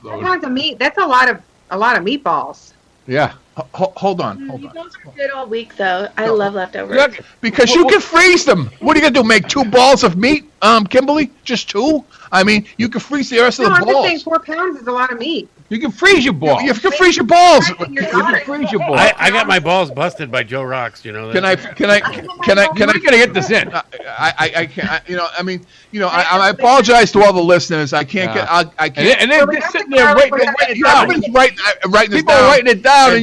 That's a lot of meatballs. Yeah. Hold on. Meatballs are good all week, though. I love leftovers. Look, because you can freeze them. What are you going to do, make 2 balls of meat, Kimberly? Just 2? I mean, you can freeze the rest of the balls. I'm just saying 4 pounds is a lot of meat. You can freeze your balls. You can freeze your balls. You can freeze your balls. I got my balls busted by JOEROXX. You know. Can I? We're gonna get this in. I can't. You know. I mean. You know. I apologize to all the listeners. I can't get. I can't. And they're just sitting there writing it down. Writing this People down. are writing it down,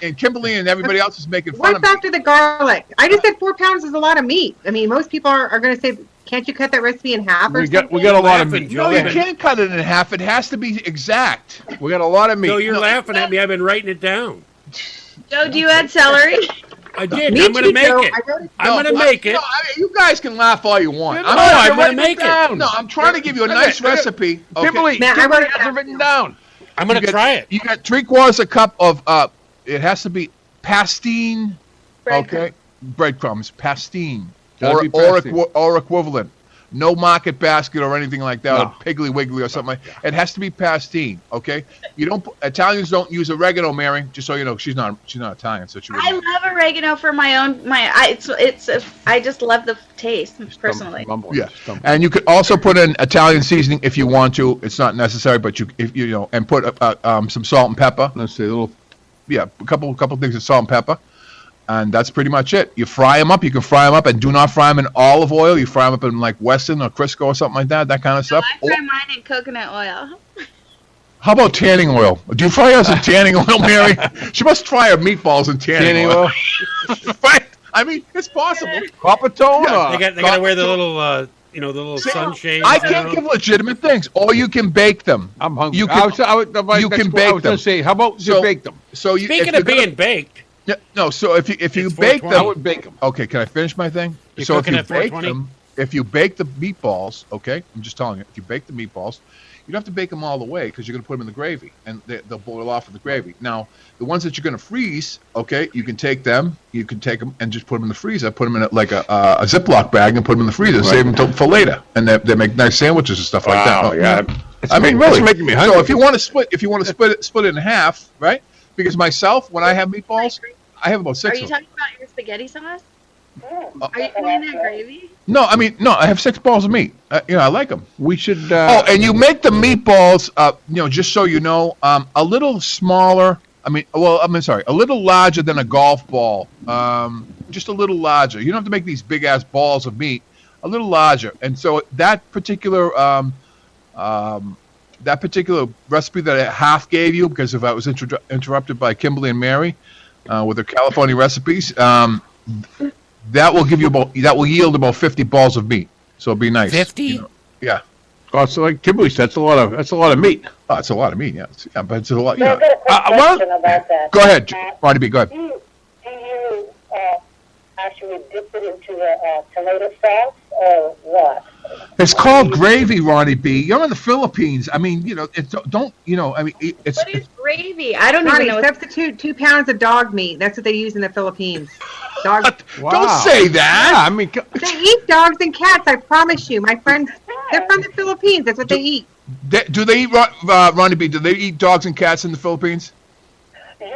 and Kimberly and everybody else is making fun of me. What's after the garlic? I just said 4 pounds is a lot of meat. I mean, most people are going to say, can't you cut that recipe in half? We got a lot of meat. No, you can't cut it in half. It has to be exact. We got a lot of meat. No, you're laughing at me. I've been writing it down. Joe, do you add celery? I did. I'm going to make it. I'm going to make it. You guys can laugh all you want. I'm going to make it. No, I'm trying to give you a nice recipe. Kimberly, Kimberly has it written down. I'm going to try it. You got 3/4 a cup of, it has to be pastine. Okay. Breadcrumbs. Pastine. Or equivalent. No Market Basket or anything like that, or Piggly Wiggly or something like that. It has to be pastine, okay? Italians don't use oregano, Mary, just so you know. She's not Italian, so she wouldn't. I love oregano for my own, I just love the taste, personally. Yeah, and you could also put in Italian seasoning if you want to. It's not necessary, but and put some salt and pepper. Let's see, a couple things of salt and pepper. And that's pretty much it. You fry them up. You can fry them up, and do not fry them in olive oil. You fry them up in like Weston or Crisco or something like that. That kind of stuff. I fry mine in coconut oil. How about tanning oil? Do you fry yours in tanning oil, Mary? She must fry her meatballs in tanning oil. Right? I mean, it's possible. Copper tone. Yeah, they got to wear the little, the little sunshades. I can't give legitimate things, or you can bake them. I'm hungry. You can bake them. I was going to say, how about you bake them? Speaking of being baked. Yeah, no, so if you bake them, I would bake them. Okay, can I finish my thing? So if you bake them, if you bake the meatballs, okay, I'm just telling you, if you bake the meatballs, you don't have to bake them all the way because you're going to put them in the gravy, and they'll boil off in the gravy. Now, the ones that you're going to freeze, okay, you can take them and just put them in the freezer, put them in like a Ziploc bag and put them in the freezer, save them for later, and they make nice sandwiches and stuff like that. Yeah, I mean, really. It's making me hungry. So if you want to split it in half, right? Because myself, when I have meatballs, I have about 6 Are of you them. talking about your spaghetti sauce? Are you putting that gravy? No, I have 6 balls of meat. I like them. We should. And you make the meatballs, just so you know, a little smaller. a little larger than a golf ball. Just a little larger. You don't have to make these big ass balls of meat. A little larger. And so that particular recipe that I half gave you, because if I was interrupted by Kimberly and Mary with their California recipes, that will yield about 50 balls of meat. So it'll be nice. 50? Yeah. Oh, so like Kimberly said, that's a lot of meat. Oh, it's a lot of meat. Yeah, but it's a lot. I've got a quick question about that. Go ahead, Ronnie B. Go ahead. Do you actually dip it into the tomato sauce or what? It's called gravy, Ronnie B. You're in the Philippines. I mean, it's What is gravy? I don't Ronnie, even know. substitute 2 pounds of dog meat. That's what they use in the Philippines. Dog. Wow. Don't say that. Yeah, I mean, They eat dogs and cats. I promise you. My friends, they're from the Philippines. That's what they eat. Do they eat, Ronnie B., do they eat dogs and cats in the Philippines? I'm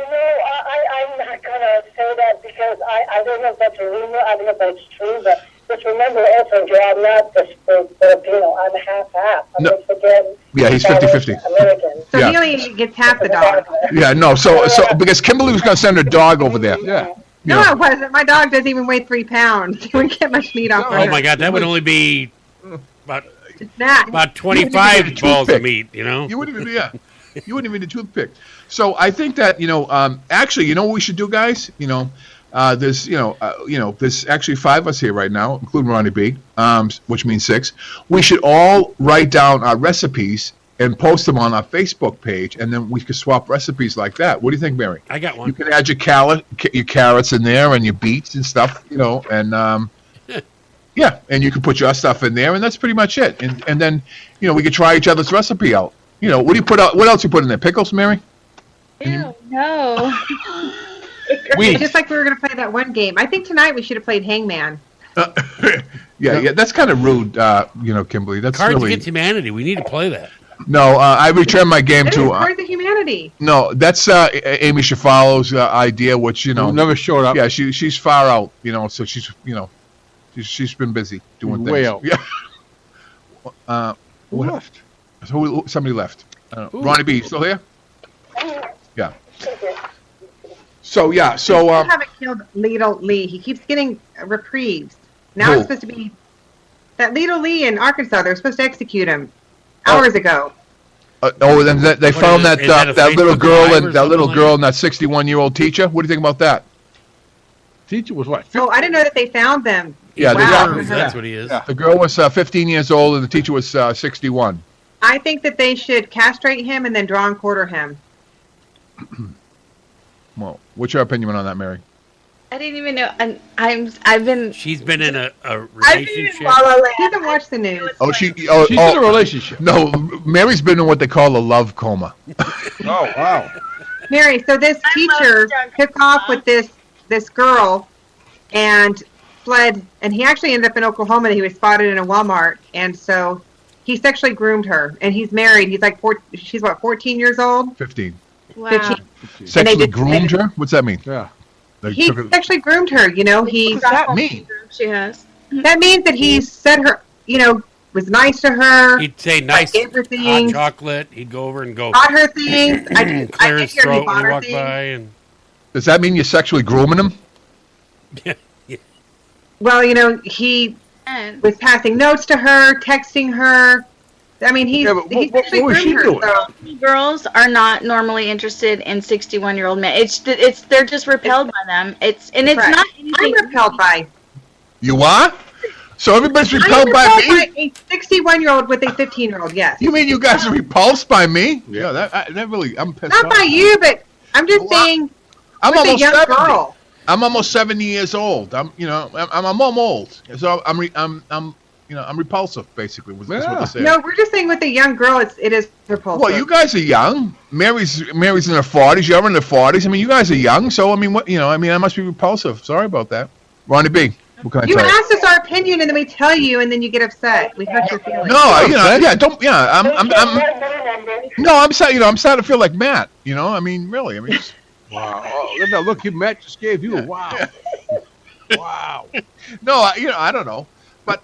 not going to say that because I don't know if that's a rumor. I don't know if that's true, but just remember also, Joe, I'm not just Filipino. I'm half-half. I'm just again. Yeah, he's 50-50. American. So he only gets half the dog. Yeah, no. So because Kimberly was going to send her dog over there. Yeah. No, it wasn't. My dog doesn't even weigh 3 pounds. He wouldn't get much meat off her. Oh my God, that would only be about 25 toothpick. balls of meat. You wouldn't even you wouldn't even need a toothpick. So I think that actually, what we should do, guys. There's actually 5 of us here right now, including Ronnie B, which means 6. We should all write down our recipes and post them on our Facebook page, and then we could swap recipes like that. What do you think, Mary? I got one. You can add your carrots in there and your beets and stuff, and yeah, and you can put your stuff in there, and that's pretty much it. And then we could try each other's recipe out. What do you put out? What else you put in there? Pickles, Mary? Ew, no. Just like we were going to play that one game. I think tonight we should have played Hangman. Yeah, that's kind of rude, Kimberly. That's Cards really... Against Humanity. We need to play that. No, I returned my game to. Where's the humanity? No, that's Amy CHIOFALO's idea, which never showed up. Yeah, she's far out, so she's she's been busy doing things. Way out. Yeah. Who left? Somebody left. Ronnie B, still here? Yeah. So Still haven't killed Lito Lee. He keeps getting reprieves. Now it's supposed to be that Lito Lee in Arkansas. They're supposed to execute him hours ago. Then they found that little girl and that little girl and that 61-year-old teacher. What do you think about that? Teacher was what? 50? Oh, I didn't know that they found them. Yeah, wow. That's what he is. The girl was 15 years old and the teacher was 61. I think that they should castrate him and then draw and quarter him. Well, what's your opinion on that, Mary? I didn't even know. I've been. She's been in a relationship. I've been in La La Land. She doesn't watch the news. She's in a relationship. No, Mary's been in what they call a love coma. Oh wow. Mary, so this teacher took off with this girl and fled, and he actually ended up in Oklahoma. He was spotted in a Walmart, and so he sexually groomed her. And he's married. He's like she's what, 14 years old? 15. Wow. 15. Sexually groomed her? What's that mean? Yeah. He sexually groomed her. What does that mean? She has. That means that he said her, was nice to her. He'd say nice hot chocolate. He'd go over and go. Bought her things. Clear his throat when he walked by. And does that mean you're sexually grooming him? Yeah. Well, he was passing notes to her, texting her. I mean, he's actually groomed her. So. Girls are not normally interested in 61-year-old men. They're just repelled by them. It's not anything. I'm repelled by. You are? So everybody's repelled by me? By a 61-year-old with a 15-year-old, yes. You mean you guys are repulsed by me? Yeah, that really, I'm pissed off. Not by you, but I'm just saying. I'm almost 70. Girl. I'm almost 70 years old. I'm old. So I'm repulsive, basically. Is what they say. No, we're just saying with a young girl, it is repulsive. Well, you guys are young. Mary's in her 40s. You're in the 40s. I mean, you guys are young. So I mean, I must be repulsive. Sorry about that, Ronnie B. What can I tell you? You asked us our opinion, and then we tell you, and then you get upset. We hurt your feelings. No, I'm sorry. I'm starting to feel like Matt. I mean, really. I mean, wow. Oh, look, Matt just gave you a wow. Wow. No, I don't know. But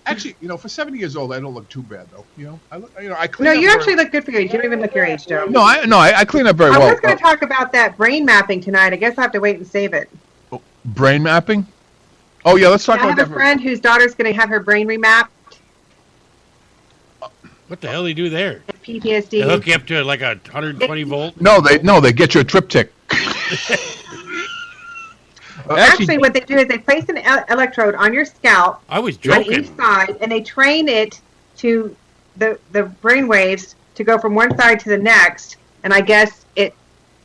actually, for 70 years old, I don't look too bad, though. I clean. No, you actually look good for your age. You don't even look your age, Joe. No, I clean up very well. I was going to talk about that brain mapping tonight. I guess I have to wait and save it. Brain mapping? Oh yeah, let's talk about that. I have a friend whose daughter's going to have her brain remapped. What the hell do they do there? PTSD. They hook you up to like 120 volt. No, they get you a triptych. Actually, what they do is they place an electrode on your scalp. I was joking. On each side, and they train it to the brain waves to go from one side to the next. And I guess it,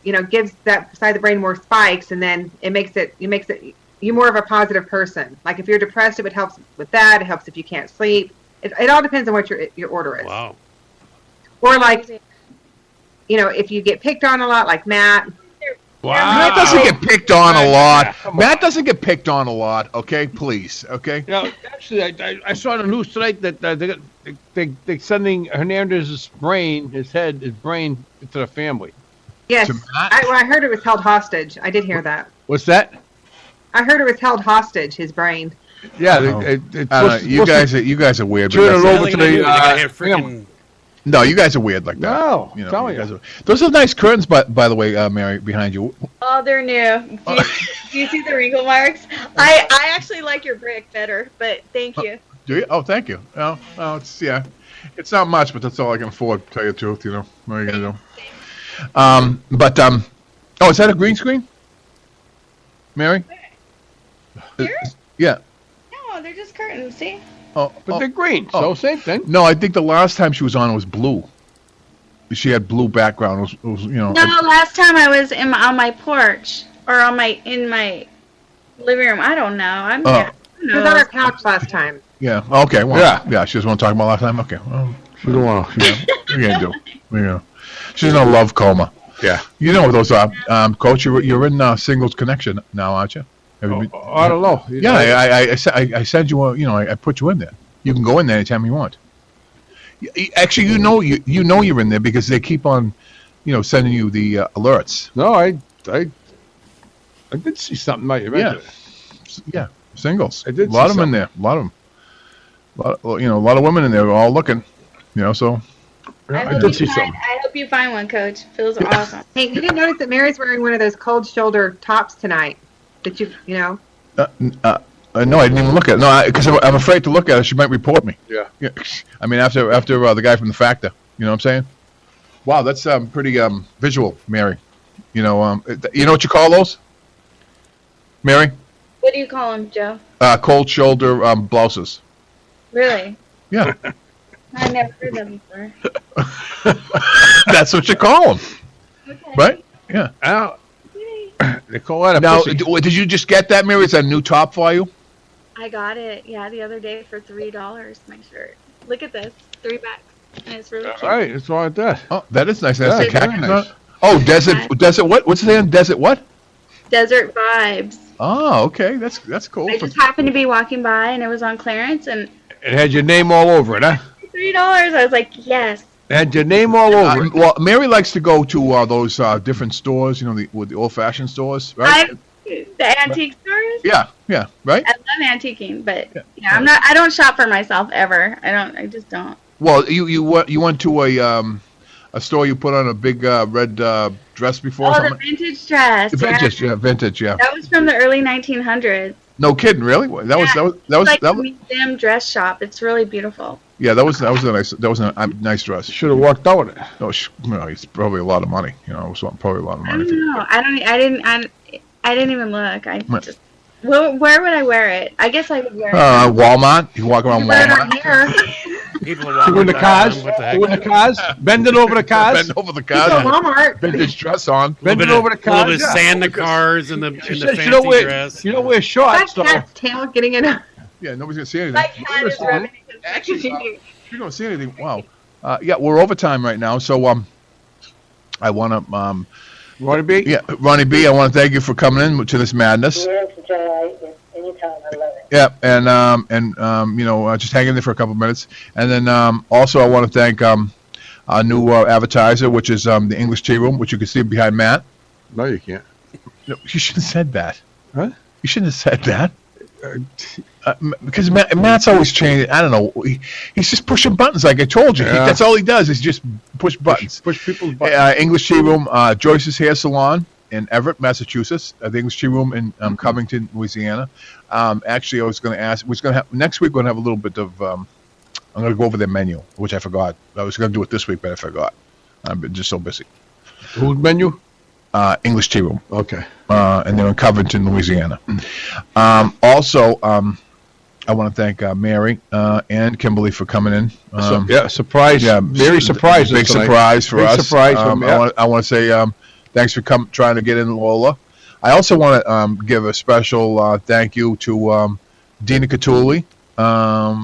gives that side of the brain more spikes, and then it makes you more of a positive person. Like if you're depressed, it would help with that. It helps if you can't sleep. It all depends on what your order is. Wow. Or like, if you get picked on a lot, like Matt. Wow. Matt doesn't get picked on a lot. Matt doesn't get picked on a lot. Okay, please. Okay. Actually, I saw on the news tonight that they're sending Hernandez's brain, his brain, to the family. Yes, I heard it was held hostage. I did hear that. What's that? I heard it was held hostage. His brain. Yeah, you guys are weird. No, you guys are weird like that. No, those are nice curtains, by the way, Mary, behind you. Oh, they're new. Do you see the wrinkle marks? I actually like your brick better, but thank you. Do you? Oh, thank you. Oh, it's not much, but that's all I can afford. To tell you the truth, what are you gonna do? Is that a green screen, Mary? Here? Yeah. No, they're just curtains. See? But they're green, so same thing. No, I think the last time she was on, it was blue. She had blue background. It was No, last time I was on my porch or in my living room. I don't know. She was on her couch last time. Yeah. Okay. Well, yeah. She just want to talk about last time. Okay. Well, we don't want to. What are you gonna do? She's in a love coma. Yeah. You know what those are, Coach. You're in singles connection now, aren't you? I don't know. Yeah, I sent you. I put you in there. You can go in there anytime you want. Actually, you know you're in there because they keep on, sending you the alerts. No, I did see something like it. Yeah, singles. I did. A lot of them in there. A lot of them. A lot of women in there all looking. So. I did see something. I hope you find one, Coach. Feels awesome. Hey, you didn't notice that Mary's wearing one of those cold shoulder tops tonight? That No, I didn't even look at it. No, because I'm afraid to look at it. She might report me. Yeah. I mean, after the guy from the Factor. You know what I'm saying? Wow, that's pretty visual, Mary. You know what you call those, Mary? What do you call them, Joe? Cold shoulder blouses. Really? Yeah. I never heard them before. That's what you call them, Okay. right? Yeah. They call that a Now, pussy. did you just get that, Mary? Is that a new top for you? I got it, the other day for $3. My shirt. Look at this, $3, and it's really cute. All right, what's wrong with that? Oh, that is nice. That's Yeah, a khaki. very nice. Oh, desert what? What's the name? Desert what? Desert Vibes. Oh, okay. That's cool. I just happened to be walking by, and it was on clearance, and It had your name all over it, huh? $3. I was like, yes. It had your name all over it. Well, Mary likes to go to those different stores, with the old-fashioned stores, right? The antique stores. Yeah, right. I love antiquing, but I don't shop for myself ever. I just don't. Well, you went to a store. You put on a big red dress before. Oh, something? the vintage dress. Vintage. Yeah. That was from the early 1900s. No kidding, really? That was like a museum dress shop. It's really beautiful. Yeah, that was a nice dress. Should have walked out with it. No, it's probably a lot of money. It was probably a lot of I money. don't know. I didn't even look. Where would I wear it? I guess I would wear it. Walmart. You walk around Walmart. People are walking Doing the cars. What the heck? Doing the cars. Bending over the cars. Bend over the cars. Walmart. Vintage dress on. Bending over the A little cars. bit of sand the cars and the fancy You don't wear, dress. you don't wear shorts, though. That tail getting in. Yeah, nobody's gonna see anything. My cat is rubbing against Actually, you don't see anything. Wow. Yeah, we're overtime right now, so I want to Ronnie B? Yeah, Ronnie B. I want to thank you for coming in to this madness. Yes, Joe, anytime. I love it. Yeah, and just hang in there for a couple minutes, and then also I want to thank our new advertiser, which is the English Tea Room, which you can see behind Matt. No, you can't. No, you shouldn't have said that. Huh? You shouldn't have said that. Because Matt's always changing. I don't know. He's just pushing buttons, like I told you. Yeah. That's all he does is just push buttons. Push people's buttons. English Tea Room, Joyce's Hair Salon in Everett, Massachusetts. The English Tea Room in Covington, Louisiana. Actually, I was going to ask. Next week. We're going to have a little bit of. I'm going to go over their menu, which I forgot. I was going to do it this week, but I forgot. I've been just so busy. Whose menu? English Tea Room. Okay. And they're in Covington, Louisiana. Also, I want to thank Mary and Kimberly for coming in. Surprise. Yeah, Very surprised. Big surprise for us. Surprise. I want to say thanks for trying to get in, Lola. I also want to give a special thank you to DENA CUTULLE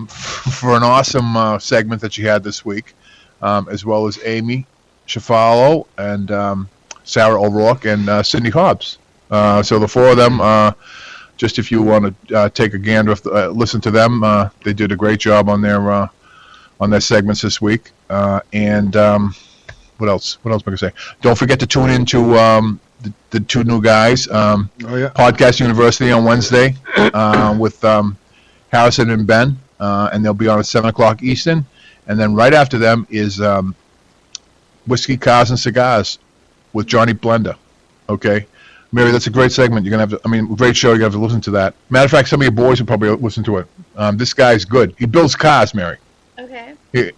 for an awesome segment that she had this week, as well as AIMEE, CHIOFALO, and Sarah O'Rourke and CINDI HOBBS. So the four of them, just if you want to take a gander, listen to them. They did a great job on their segments this week. And what else? What else am I going to say? Don't forget to tune into the two new guys, Podcast University on Wednesday with Harrison and Ben, and they'll be on at 7 o'clock Eastern. And then right after them is Whiskey, Cars, and Cigars with Johnny Blender. Okay, Mary, that's a great segment. You're gonna have to. Great show. You're gonna have to listen to that. Matter of fact, some of your boys will probably listen to it. This guy's good. He builds cars, Mary. Okay. He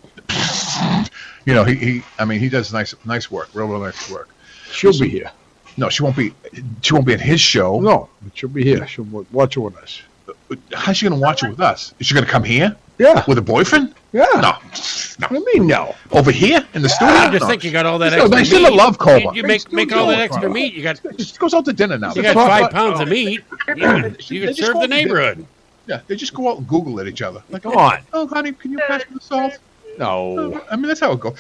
does nice work. Real nice work. She'll be here. No, she won't be. She won't be at his show. No, but she'll be here. She'll watch it with us. How's she gonna watch it with us? Is she gonna come here? Yeah. With a boyfriend? Yeah. No. What do you mean no? Over here in the studio? I just think you got all that extra They meat. still love Cobra. You make all that extra meat. You got. She goes out to dinner now. You got 5 pounds of meat. You could serve the neighborhood. Yeah, they just go out and Google at each other. Like, come on. Oh, honey, can you pass me the salt? No. That's how it goes.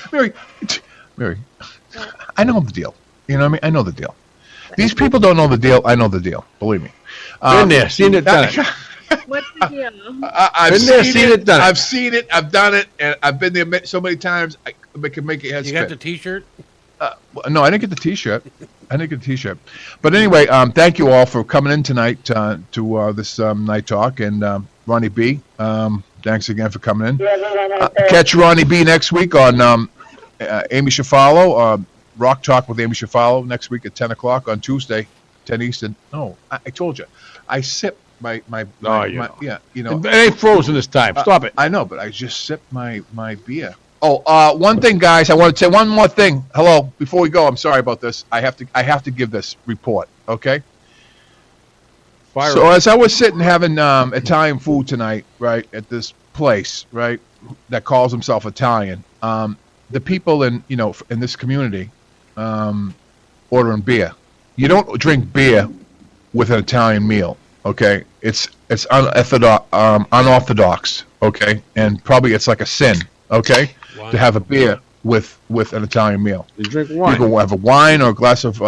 Mary, I know the deal. You know what I mean? I know the deal. These people don't know the deal. I know the deal. Believe me. Been there, seen it, done it. What's the deal? I've Been there, seen it, done it. I've seen it. I've done it, and I've been there so many times. I can make it head You spin. got the T-shirt? No, I didn't get the T-shirt. But anyway, thank you all for coming in tonight to this night talk. And Ronnie B, thanks again for coming in. Catch Ronnie B next week on AIMEE CHIOFALO. Rock Talk with AIMEE CHIOFALO next week at 10 o'clock on Tuesday, 10 Eastern. No, I told you. I sipped my yeah, you know. It ain't frozen this time. Stop it. I know, but I just sipped my beer. Oh, one thing, guys, I want to say one more thing. Hello, before we go, I'm sorry about this. I have to give this report, okay? So as I was sitting having Italian food tonight, right, at this place, right, that calls himself Italian, the people in this community ordering beer. You don't drink beer with an Italian meal, okay? It's unorthodox, okay? And probably it's like a sin, okay? To have a beer with an Italian meal. You drink wine. You can have a wine or a glass of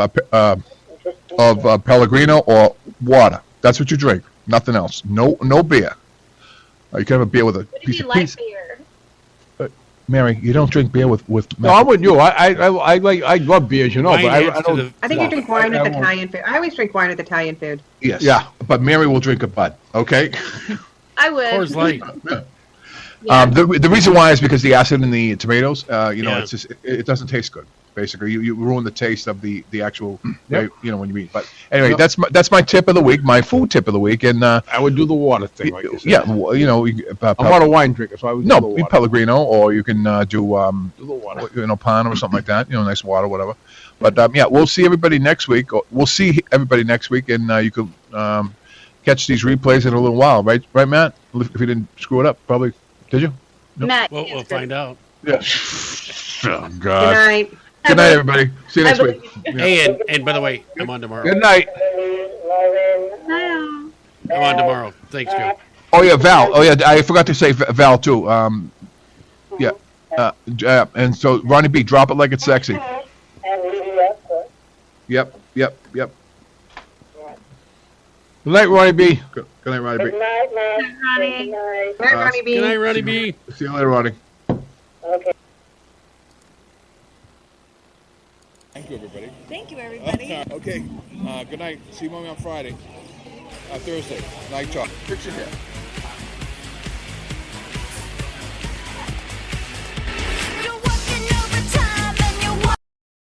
Pellegrino or water. That's what you drink. Nothing else. No beer. You can have a beer with a piece of light beer. Mary, you don't drink beer with. No, I'm with you. I love beers, you know, but I don't. I think you drink wine with Italian food. I always drink wine with Italian food. Yes. Yeah, but Mary will drink a Bud. Okay. I would. Coors Light. Yeah. The reason why is because the acid in the tomatoes. It's just it doesn't taste good. Basically, you ruin the taste of the actual. When you eat. But anyway, that's my tip of the week. My food tip of the week, and I would do the water thing. Like you said. Yeah, I'm not a wine drinker, so I would do the water. Pellegrino, or you can do the water. Pana or something like that. Nice water, whatever. But we'll see everybody next week. We'll see everybody next week, and you can catch these replays in a little while, right, Matt? If you didn't screw it up, probably. Did you? No. Matt, well, we'll find out. Yeah. Oh, God. Good night. Good night, everybody. See you next week. Yeah. Hey, and by the way, I'm on tomorrow. Good night. I'm on tomorrow. Thanks, Joe. Oh, yeah, Val. Oh, yeah, I forgot to say Val, too. And so, Ronnie B, drop it like it's sexy. Yep. Good night, Ronnie B. Good night, Ronnie B. Good night, Ronnie. Good night, Ronnie B. Good night, Ronnie B. See you later, Ronnie. Okay. Thank you, everybody. Thank you, everybody. Okay. Good night. See you on Friday. Thursday. Night talk. Fix your hair.